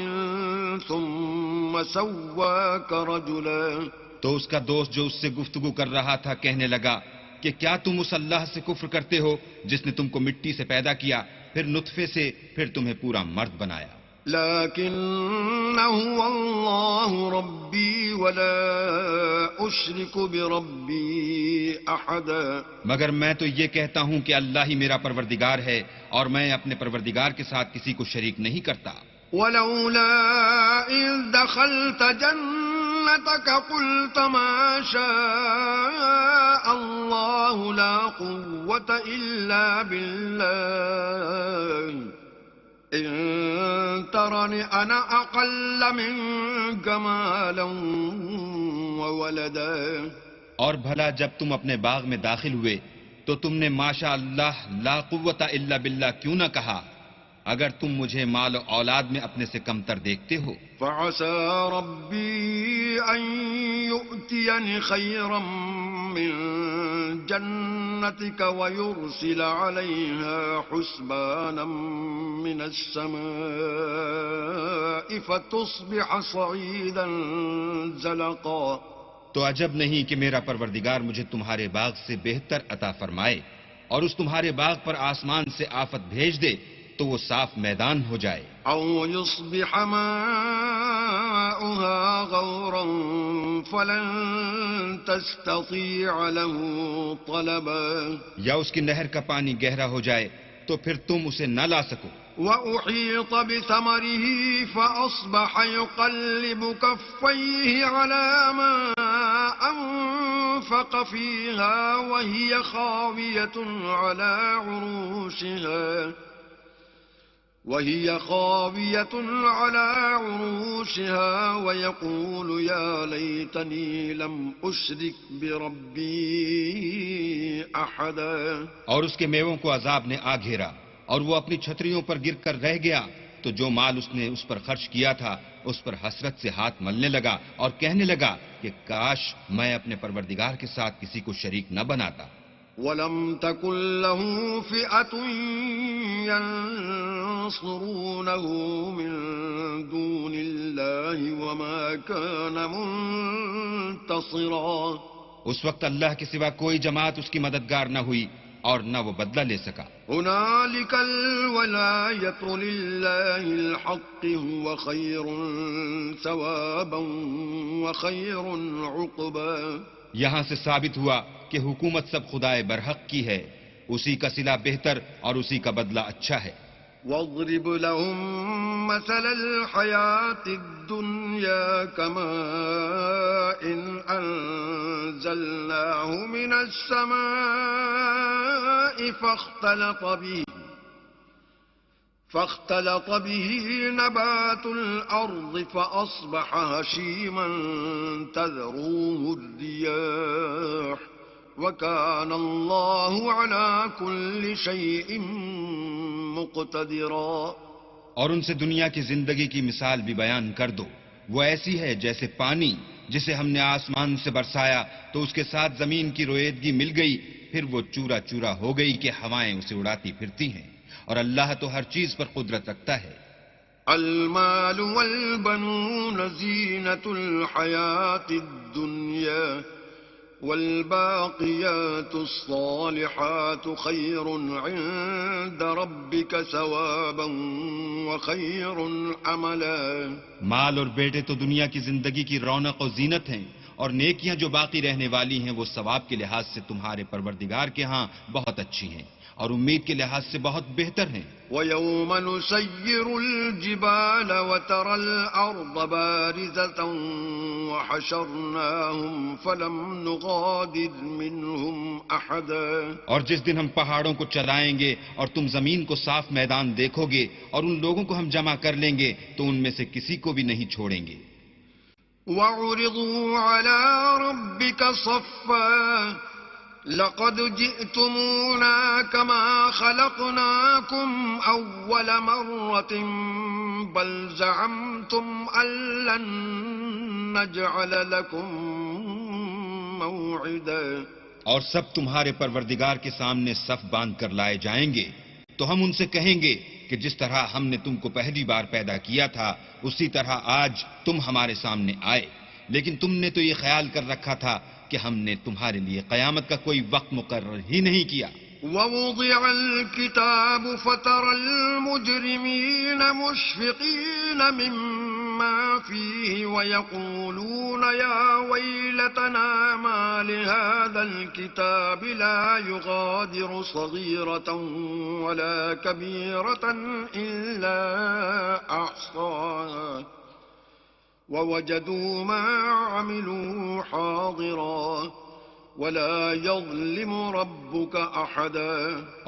ثم سواك رجلا. تو اس کا دوست جو اس سے گفتگو کر رہا تھا کہنے لگا کہ کیا تم اس اللہ سے کفر کرتے ہو جس نے تم کو مٹی سے پیدا کیا، پھر نطفے سے، پھر تمہیں پورا مرد بنایا. لكنه الله ربي ولا أشرك بربي أحدا. مگر میں تو یہ کہتا ہوں کہ اللہ ہی میرا پروردگار ہے اور میں اپنے پروردگار کے ساتھ کسی کو شریک نہیں کرتا. ولولا إذ دخلت جنتك قلت ما شاء الله لا قوة إلا بالله إن ترني أنا أقل منك مالا وولدا. اور بھلا جب تم اپنے باغ میں داخل ہوئے تو تم نے ماشاء اللہ لا قوت الا باللہ کیوں نہ کہا اگر تم مجھے مال و اولاد میں اپنے سے کمتر دیکھتے ہو؟ فعسى ربي أن يؤتيني خيرا من جنتك ويرسل عليها حسبانا من السماء فتصبح صعيدا زلقا. تو عجب نہیں کہ میرا پروردگار مجھے تمہارے باغ سے بہتر عطا فرمائے اور اس تمہارے باغ پر آسمان سے آفت بھیج دے تو وہ صاف میدان ہو جائے. أو يصبح ماؤها غورا فلن تستطيع له طلبا. یا اس کی نہر کا پانی گہرا ہو جائے تو پھر تم اسے نہ لا سکو. وأحيط بثمره فأصبح يقلب كفيه على ما أنفق فيها وهي خاوية على عروشها ويقول يا ليتني لم أشرك بربي أحدا. اور اس کے میووں کو عذاب نے آ گھیرا اور وہ اپنی چھتریوں پر گر کر رہ گیا تو جو مال اس نے اس پر خرچ کیا تھا اس پر حسرت سے ہاتھ ملنے لگا اور کہنے لگا کہ کاش میں اپنے پروردگار کے ساتھ کسی کو شریک نہ بناتا. وَلَمْ تَكُنْ لَهُ فِئَةٌ يَنْصُرُونَهُ مِنْ دُونِ اللَّهِ وَمَا كَانَ مُنْتَصِرًا. اس وقت اللہ کے سوا کوئی جماعت اس کی مددگار نہ ہوئی اور نہ وہ بدلہ لے سکا. هُنَالِكَ الْوَلَایَةُ لِلَّهِ الْحَقِّ هُوَ خَيْرٌ ثَوَابًا وَخَيْرٌ عُقْبًا. یہاں سے ثابت ہوا کہ حکومت سب خدائے برحق کی ہے، اسی کا صلہ بہتر اور اسی کا بدلہ اچھا ہے. وَاضْرِبْ لَهُم مَّثَلَ الْحَيَاةِ الدُّنْيَا كَمَاءٍ أَنزَلْنَاهُ مِنَ السَّمَاءِ فاختلط به نبات الأرض فأصبح هشيما تذروه الرياح وكان الله على كل شيء مقتدرا. اور ان سے دنیا کی زندگی کی مثال بھی بیان کر دو. وہ ایسی ہے جیسے پانی جسے ہم نے آسمان سے برسایا تو اس کے ساتھ زمین کی رویدگی مل گئی، پھر وہ چورا چورا ہو گئی کہ ہوائیں اسے اڑاتی پھرتی ہیں، اور اللہ تو ہر چیز پر قدرت رکھتا ہے. المال والبنون زینة الحیاة الدنیا والباقيات الصالحات خير عند ربك ثوابا وخير عملا. مال اور بیٹے تو دنیا کی زندگی کی رونق و زینت ہیں، اور نیکیاں جو باقی رہنے والی ہیں وہ ثواب کے لحاظ سے تمہارے پروردگار کے ہاں بہت اچھی ہیں اور امید کے لحاظ سے بہت بہتر ہیں. وَيَوْمَ نُسَيِّرُ الْجِبَالَ وَتَرَى الْأَرْضَ بَارِزَةً وَحَشَرْنَاهُمْ فَلَمْ نُغَادِرْ مِنْهُمْ أَحَدًا. اور جس دن ہم پہاڑوں کو چلائیں گے اور تم زمین کو صاف میدان دیکھو گے اور ان لوگوں کو ہم جمع کر لیں گے تو ان میں سے کسی کو بھی نہیں چھوڑیں گے. وَعُرِضُوا عَلَى رَبِّكَ صَفًّا لَقَدْ جِئْتُمُونَا كَمَا خَلَقْنَاكُمْ أَوَّلَ مَرَّةٍ بَلْ زَعَمْتُمْ أَن لَّن نَّجْعَلَ لَكُم مَّوْعِدًا. اور سب تمہارے پروردگار کے سامنے صف باندھ کر لائے جائیں گے تو ہم ان سے کہیں گے کہ جس طرح ہم نے تم کو پہلی بار پیدا کیا تھا اسی طرح آج تم ہمارے سامنے آئے، لیکن تم نے تو یہ خیال کر رکھا تھا کہ ہم نے تمہارے لیے قیامت کا کوئی وقت مقرر ہی نہیں کیا. وَوُضِعَ الْكِتَابُ فَتَرَى الْمُجْرِمِينَ مُشْفِقِينَ مِمَّا فِيهِ وَيَقُولُونَ يَا وَيْلَتَنَا مَا لِهَذَا الْكِتَابِ لَا يُغَادِرُ صَغِيرَةً وَلَا كَبِيرَةً إِلَّا أَحْصَاهَا وَوَجَدُوا مَا عَمِلُوا حَاضِرًا وَلَا يَظْلِمُ رَبُّكَ أَحَدًا.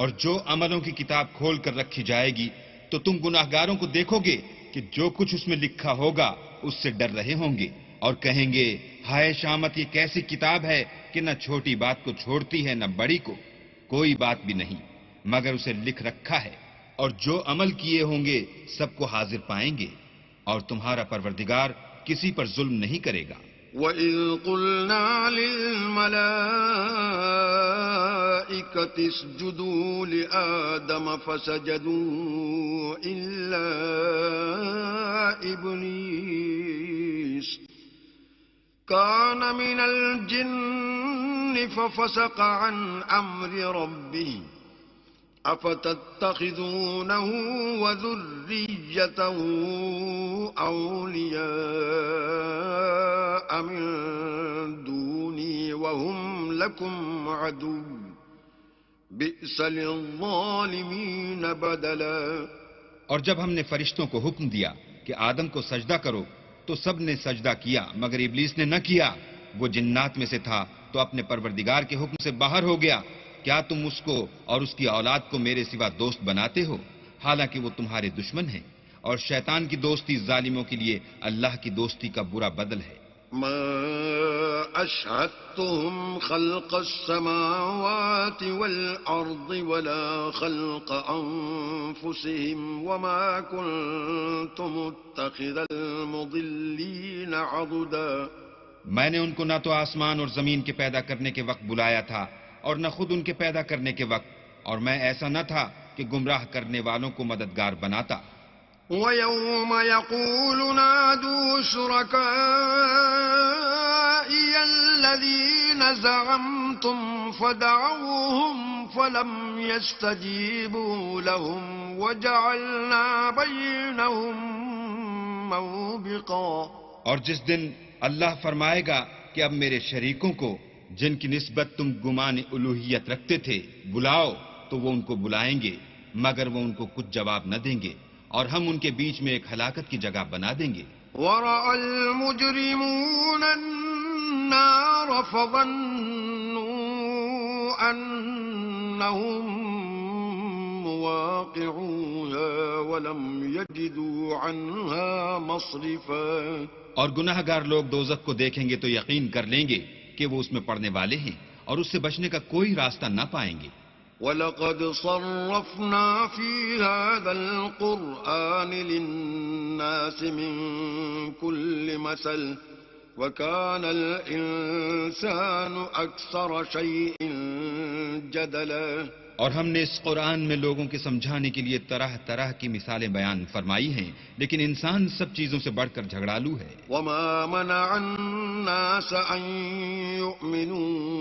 اور جو عملوں کی کتاب کھول کر رکھی جائے گی تو تم گناہگاروں کو دیکھو گے کہ جو کچھ اس میں لکھا ہوگا اس سے ڈر رہے ہوں گے اور کہیں گے ہائے شامت، یہ کیسی کتاب ہے کہ نہ چھوٹی بات کو چھوڑتی ہے نہ بڑی کو. کوئی بات بھی نہیں مگر اسے لکھ رکھا ہے، اور جو عمل کیے ہوں گے سب کو حاضر پائیں گے، اور تمہارا پروردگار کسی پر ظلم نہیں کرے گا. وَإِذْ قُلْنَا لِلْمَلَائِكَةِ اسْجُدُوا لِآدَمَ فَسَجَدُوا إِلَّا إِبْلِيسَ كَانَ مِنَ الْجِنِّ فَفَسَقَ عَنْ أَمْرِ رَبِّهِ أَفَتَتَّخِذُونَهُ وَذُرِّيَّتَهُ أَوْلِيَاءَ مِن دُونِي وَهُمْ لَكُمْ عَدُوٌّ بِئْسَ لِلظَّالِمِينَ بَدَلًا. اور جب ہم نے فرشتوں کو حکم دیا کہ آدم کو سجدہ کرو تو سب نے سجدہ کیا مگر ابلیس نے نہ کیا. وہ جنات میں سے تھا تو اپنے پروردگار کے حکم سے باہر ہو گیا. کیا تم اس کو اور اس کی اولاد کو میرے سوا دوست بناتے ہو حالانکہ وہ تمہارے دشمن ہیں، اور شیطان کی دوستی ظالموں کے لیے اللہ کی دوستی کا برا بدل ہے. ما أشهدتهم خلق السماوات والأرض ولا خلق أنفسهم وما كنت متخذ المضلين عضدا. میں نے ان کو نہ تو آسمان اور زمین کے پیدا کرنے کے وقت بلایا تھا اور نہ خود ان کے پیدا کرنے کے وقت، اور میں ایسا نہ تھا کہ گمراہ کرنے والوں کو مددگار بناتا. وَيَوْمَ يَقُولُ نَادُوا شُرَكَائِيَ الَّذِينَ زَعَمْتُمْ فَدَعَوْهُمْ فَلَمْ يَسْتَجِيبُوا لَهُمْ وَجَعَلْنَا بَيْنَهُمْ مَوْبِقًا. اور جس دن اللہ فرمائے گا کہ اب میرے شریکوں کو جن کی نسبت تم گمان الوہیت رکھتے تھے بلاؤ، تو وہ ان کو بلائیں گے مگر وہ ان کو کچھ جواب نہ دیں گے، اور ہم ان کے بیچ میں ایک ہلاکت کی جگہ بنا دیں گے. وَرَأَى الْمُجْرِمُونَ النَّارَ فَظَنُّوا أَنَّهُمْ مُوَاقِعُوهَا وَلَمْ يَجِدُوا عَنْهَا مَصْرِفًا. اور گناہگار لوگ دوزخ کو دیکھیں گے تو یقین کر لیں گے کہ وہ اس میں پڑنے والے ہیں اور اس سے بچنے کا کوئی راستہ نہ پائیں گے. وَلَقَدْ صَرَّفْنَا فِي هَذَا الْقُرْآنِ لِلنَّاسِ مِنْ كُلِّ مَثَلٍ وَكَانَ الْإِنسَانُ أَكْثَرَ شَيْءٍ جَدَلًا. اور ہم نے اس قرآن میں لوگوں کے سمجھانے کے لیے طرح طرح کی مثالیں بیان فرمائی ہیں، لیکن انسان سب چیزوں سے بڑھ کر جھگڑالو ہے. وَمَا مَنَعَ النَّاسَ أَن يُؤْمِنُوا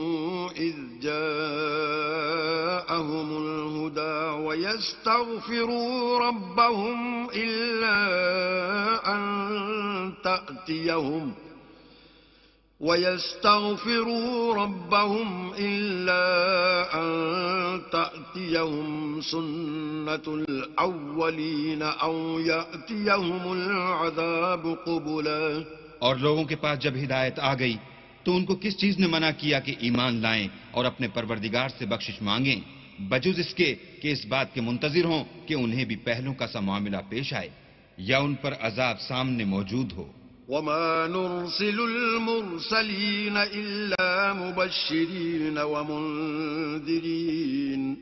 ويستغفروا ربهم إلا أن تأتيهم سنة الأولين أو يأتيهم العذاب قبلا. اور لوگوں کے پاس جب ہدایت آ گئی تو ان کو کس چیز نے منع کیا کہ ایمان لائیں اور اپنے پروردگار سے بخشش مانگیں بجز اس کے کہ اس بات کے منتظر ہوں کہ انہیں بھی پہلوں کا سا معاملہ پیش آئے یا ان پر عذاب سامنے موجود ہو. وما نرسل المرسلين إلا مبشرين ومنذرين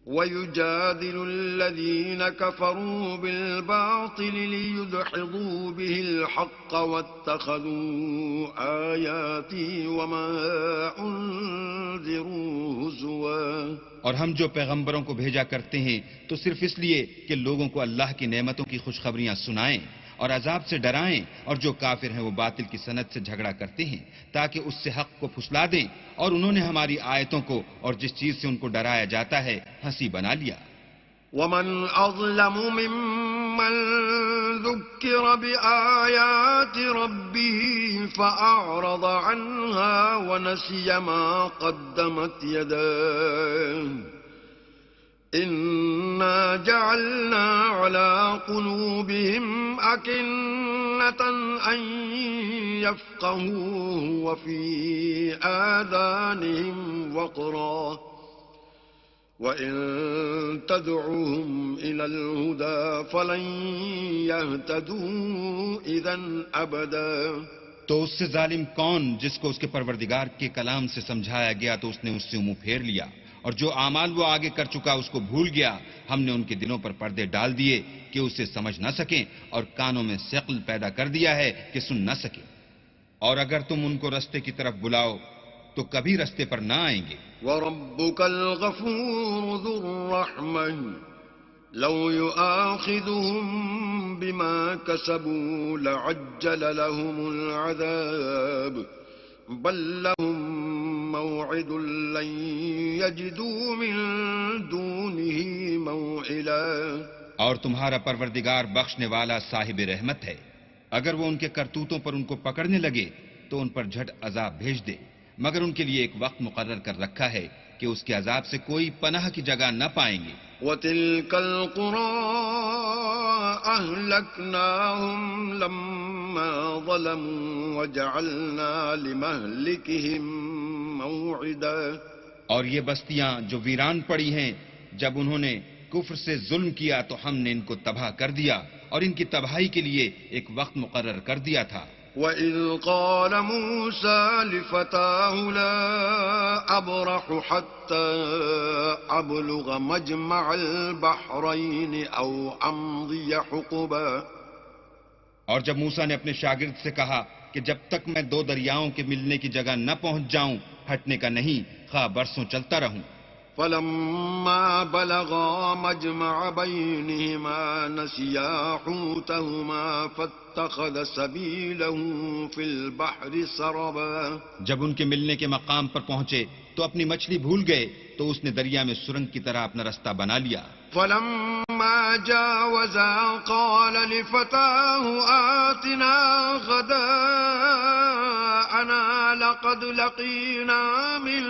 ويجادل الذين كفروا بالباطل ليدحضوا به الحق واتخذوا آياتي وما أنذروا هزوا. اور ہم جو پیغمبروں کو بھیجا کرتے ہیں تو صرف اس لیے کہ لوگوں کو اللہ کی نعمتوں کی خوشخبریاں سنائیں اور عذاب سے ڈرائیں، اور جو کافر ہیں وہ باطل کی سند سے جھگڑا کرتے ہیں تاکہ اس سے حق کو پھسلا دیں، اور انہوں نے ہماری آیتوں کو اور جس چیز سے ان کو ڈرایا جاتا ہے ہنسی بنا لیا. ومن أظلم ممن ذكر بآيات ربه فأعرض عنها ونسي ما قدمت يداه إنا جعلنا على قلوبهم أكنة أن يفقهوه وفي آذانهم وقرا وإن تدعوهم إلى الهدى فلن يهتدوا إذا أبدا. تو اس سے ظالم کون جس کو اس کے پروردگار کے کلام سے سمجھایا گیا تو اس نے اس سے منہ پھیر لیا، اور جو اعمال وہ آگے کر چکا اس کو بھول گیا. ہم نے ان کے دلوں پر پردے ڈال دیے کہ اسے سمجھ نہ سکیں، اور کانوں میں ثقل پیدا کر دیا ہے کہ سن نہ سکیں. اور اگر تم ان کو رستے کی طرف بلاؤ تو کبھی رستے پر نہ آئیں گے. وَرَبُّكَ الْغَفُورُ ذُو الرَّحْمَةِ لَوْ يُؤَاخِذُهُم بِمَا كَسَبُوا لَعَجَّلَ لَهُمُ الْعَذَابَ بَل لَّهُم مَّوْعِدٌ لَّن يَجِدُوا مِن دُونِهِ مَوْعِلًا. اور تمہارا پروردگار بخشنے والا صاحب رحمت ہے، اگر وہ ان کے کرتوتوں پر ان کو پکڑنے لگے تو ان پر جھٹ عذاب بھیج دے، مگر ان کے لیے ایک وقت مقرر کر رکھا ہے کہ اس کے عذاب سے کوئی پناہ کی جگہ نہ پائیں گے. وَتِلْكَ الْقُرَىٰ أَهْلَكْنَاهُمْ لَمَّا ظَلَمُوا وَجَعَلْنَا لِمَهْلِكِهِم مَّوْعِدًا. اور یہ بستیاں جو ویران پڑی ہیں، جب انہوں نے کفر سے ظلم کیا تو ہم نے ان کو تباہ کر دیا اور ان کی تباہی کے لیے ایک وقت مقرر کر دیا تھا. وَإِذْ قَالَ مُوسَىٰ لِفَتَاهُ لَا أَبْرَحُ حَتَّىٰ أَبْلُغَ مَجْمَعَ الْبَحْرَيْنِ أَوْ أَمْضِيَ حُقُبًا. اور جب موسیٰ نے اپنے شاگرد سے کہا کہ جب تک میں دو دریاؤں کے ملنے کی جگہ نہ پہنچ جاؤں ہٹنے کا نہیں، خواہ برسوں چلتا رہوں. فَلَمَّا بَلَغَا مَجْمَعَ بَيْنِهِمَا نَسِيَا حُوتَهُمَا فَاتَّخَذَ سَبِيلَهُ فِي الْبَحْرِ سَرَبًا. جب ان کے ملنے کے مقام پر پہنچے تو اپنی مچھلی بھول گئے تو اس نے دریا میں سرنگ کی طرح اپنا رستہ بنا لیا. فَلَمَّا جَاوَزَا قَالَ لِفَتَاهُ آتِنَا غَدَاءَنَا لَقَدْ لَقِينَا مِن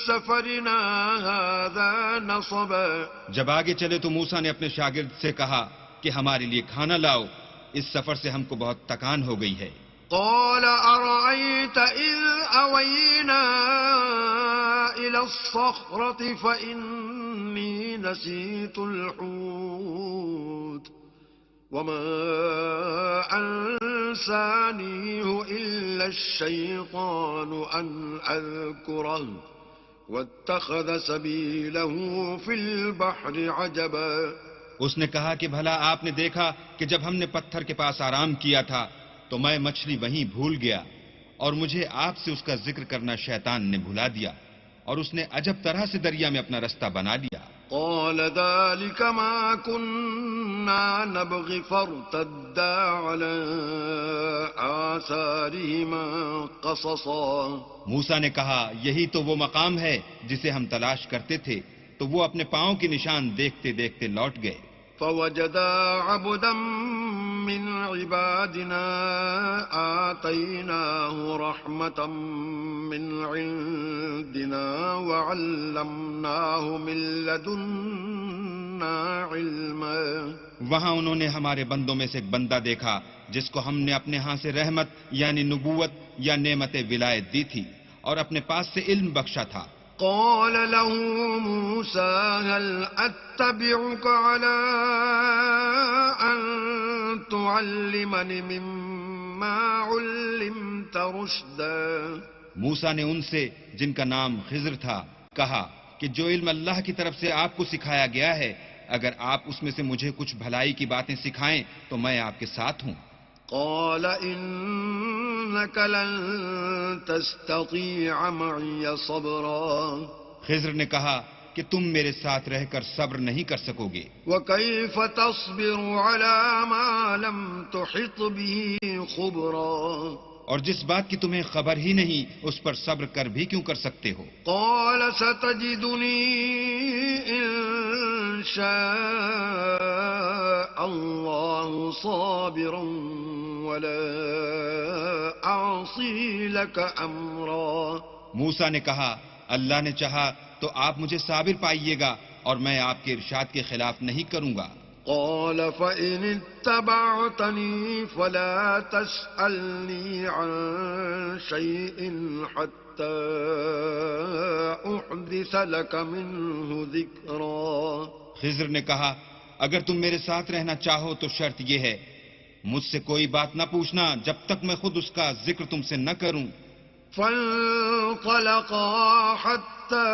سَفَرِنَا هَٰذَا نَصَبًا. جب آگے چلے تو موسیٰ نے اپنے شاگرد سے کہا کہ ہمارے لیے کھانا لاؤ، اس سفر سے ہم کو بہت تکان ہو گئی ہے. قال أرأيت إذ أوينا إلى الصخرة فإني نسيت الحوت وما أنسانيه إلا الشيطان أن أذكره واتخذ سبيله في البحر عجبا. اس نے کہا کہ بھلا آپ نے دیکھا کہ جب ہم نے پتھر کے پاس آرام کیا تھا تو میں مچھلی وہیں بھول گیا اور مجھے آپ سے اس کا ذکر کرنا شیطان نے بھلا دیا اور اس نے عجب طرح سے دریا میں اپنا رستہ بنا لیا. قال ذلك ما كنا نبغي فارتدا على آثارهما قصصا. موسیٰ نے کہا یہی تو وہ مقام ہے جسے ہم تلاش کرتے تھے، تو وہ اپنے پاؤں کی نشان دیکھتے دیکھتے لوٹ گئے. فوجدا عبدا من عبادنا آتيناه رحمة من عندنا وعلمناه من لدنا علما. وہاں انہوں نے ہمارے بندوں میں سے ایک بندہ دیکھا جس کو ہم نے اپنے ہاں سے رحمت یعنی نبوت یا نعمت ولایت دی تھی اور اپنے پاس سے علم بخشا تھا. قال له موسى هل أتبعك على أن تعلمني مما علمت رشدا. موسیٰ نے ان سے جن کا نام خضر تھا کہا کہ جو علم اللہ کی طرف سے آپ کو سکھایا گیا ہے اگر آپ اس میں سے مجھے کچھ بھلائی کی باتیں سکھائیں تو میں آپ کے ساتھ ہوں. قال إنك لن تستطيع معي صبرا. خضر نے کہا کہ تم میرے ساتھ رہ کر صبر نہیں کر سکو گے. وكيف تصبر على ما لم تحط به خبرا. اور جس بات کی تمہیں خبر ہی نہیں اس پر صبر کر بھی کیوں کر سکتے ہو. قال ستجدني إن شاء الله صابرا ولا أعصي لك أمرا. موسیٰ نے کہا اللہ نے چاہا تو آپ مجھے صابر پائیے گا اور میں آپ کے ارشاد کے خلاف نہیں کروں گا. قال فإن اتبعتني فلا تسألني عن شيء حتى أحدث لك منه ذكرا. خضر نے کہا اگر تم میرے ساتھ رہنا چاہو تو شرط یہ ہے مجھ سے کوئی بات نہ پوچھنا جب تک میں خود اس کا ذکر تم سے نہ کروں. فانطلقا حتى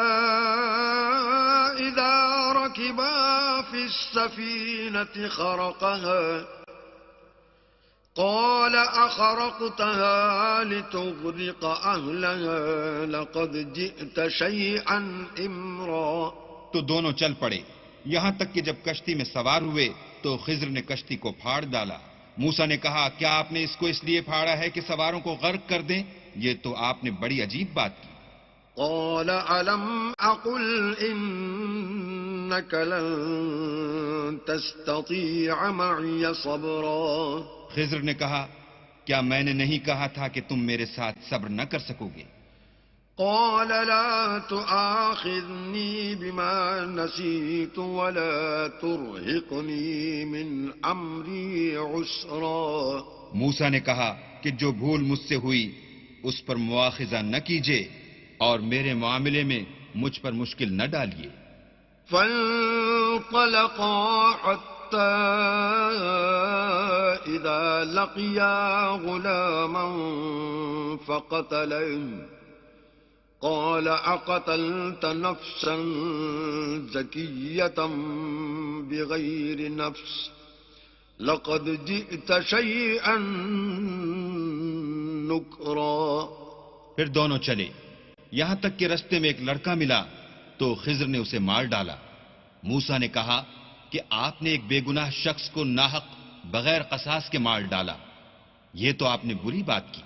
إذا ركبا في السفينة خرقها قال أخرقتها لتغرق أهلها لقد جئت شيئا إمرا. تو دونوں چل پڑے یہاں تک کہ جب کشتی میں سوار ہوئے تو خضر نے کشتی کو پھاڑ ڈالا. موسیٰ نے کہا کیا آپ نے اس کو اس لیے پھاڑا ہے کہ سواروں کو غرق کر دیں؟ یہ تو آپ نے بڑی عجیب بات کی. قال ألم أقل إنك لن تستطيع معي صبرا. خضر نے کہا کیا میں نے نہیں کہا تھا کہ تم میرے ساتھ صبر نہ کر سکو گے؟ قال لا تؤاخذني بما نسيت ولا ترهقني من أمري عسرا. موسیٰ نے کہا کہ جو بھول مجھ سے ہوئی اس پر مواخذہ نہ کیجیے اور میرے معاملے میں مجھ پر مشکل نہ ڈالیے. فانطلقا حتى إذا لقيا غلاما فقتله قال أقتلت نفسا زكية بغير نفس لقد جئت شيئا نكرا. پھر دونوں چلے یہاں تک کہ رستے میں ایک لڑکا ملا تو خضر نے اسے مار ڈالا. موسیٰ نے کہا کہ آپ نے ایک بے گناہ شخص کو ناحق بغیر قصاص کے مار ڈالا. یہ تو آپ نے بری بات کی.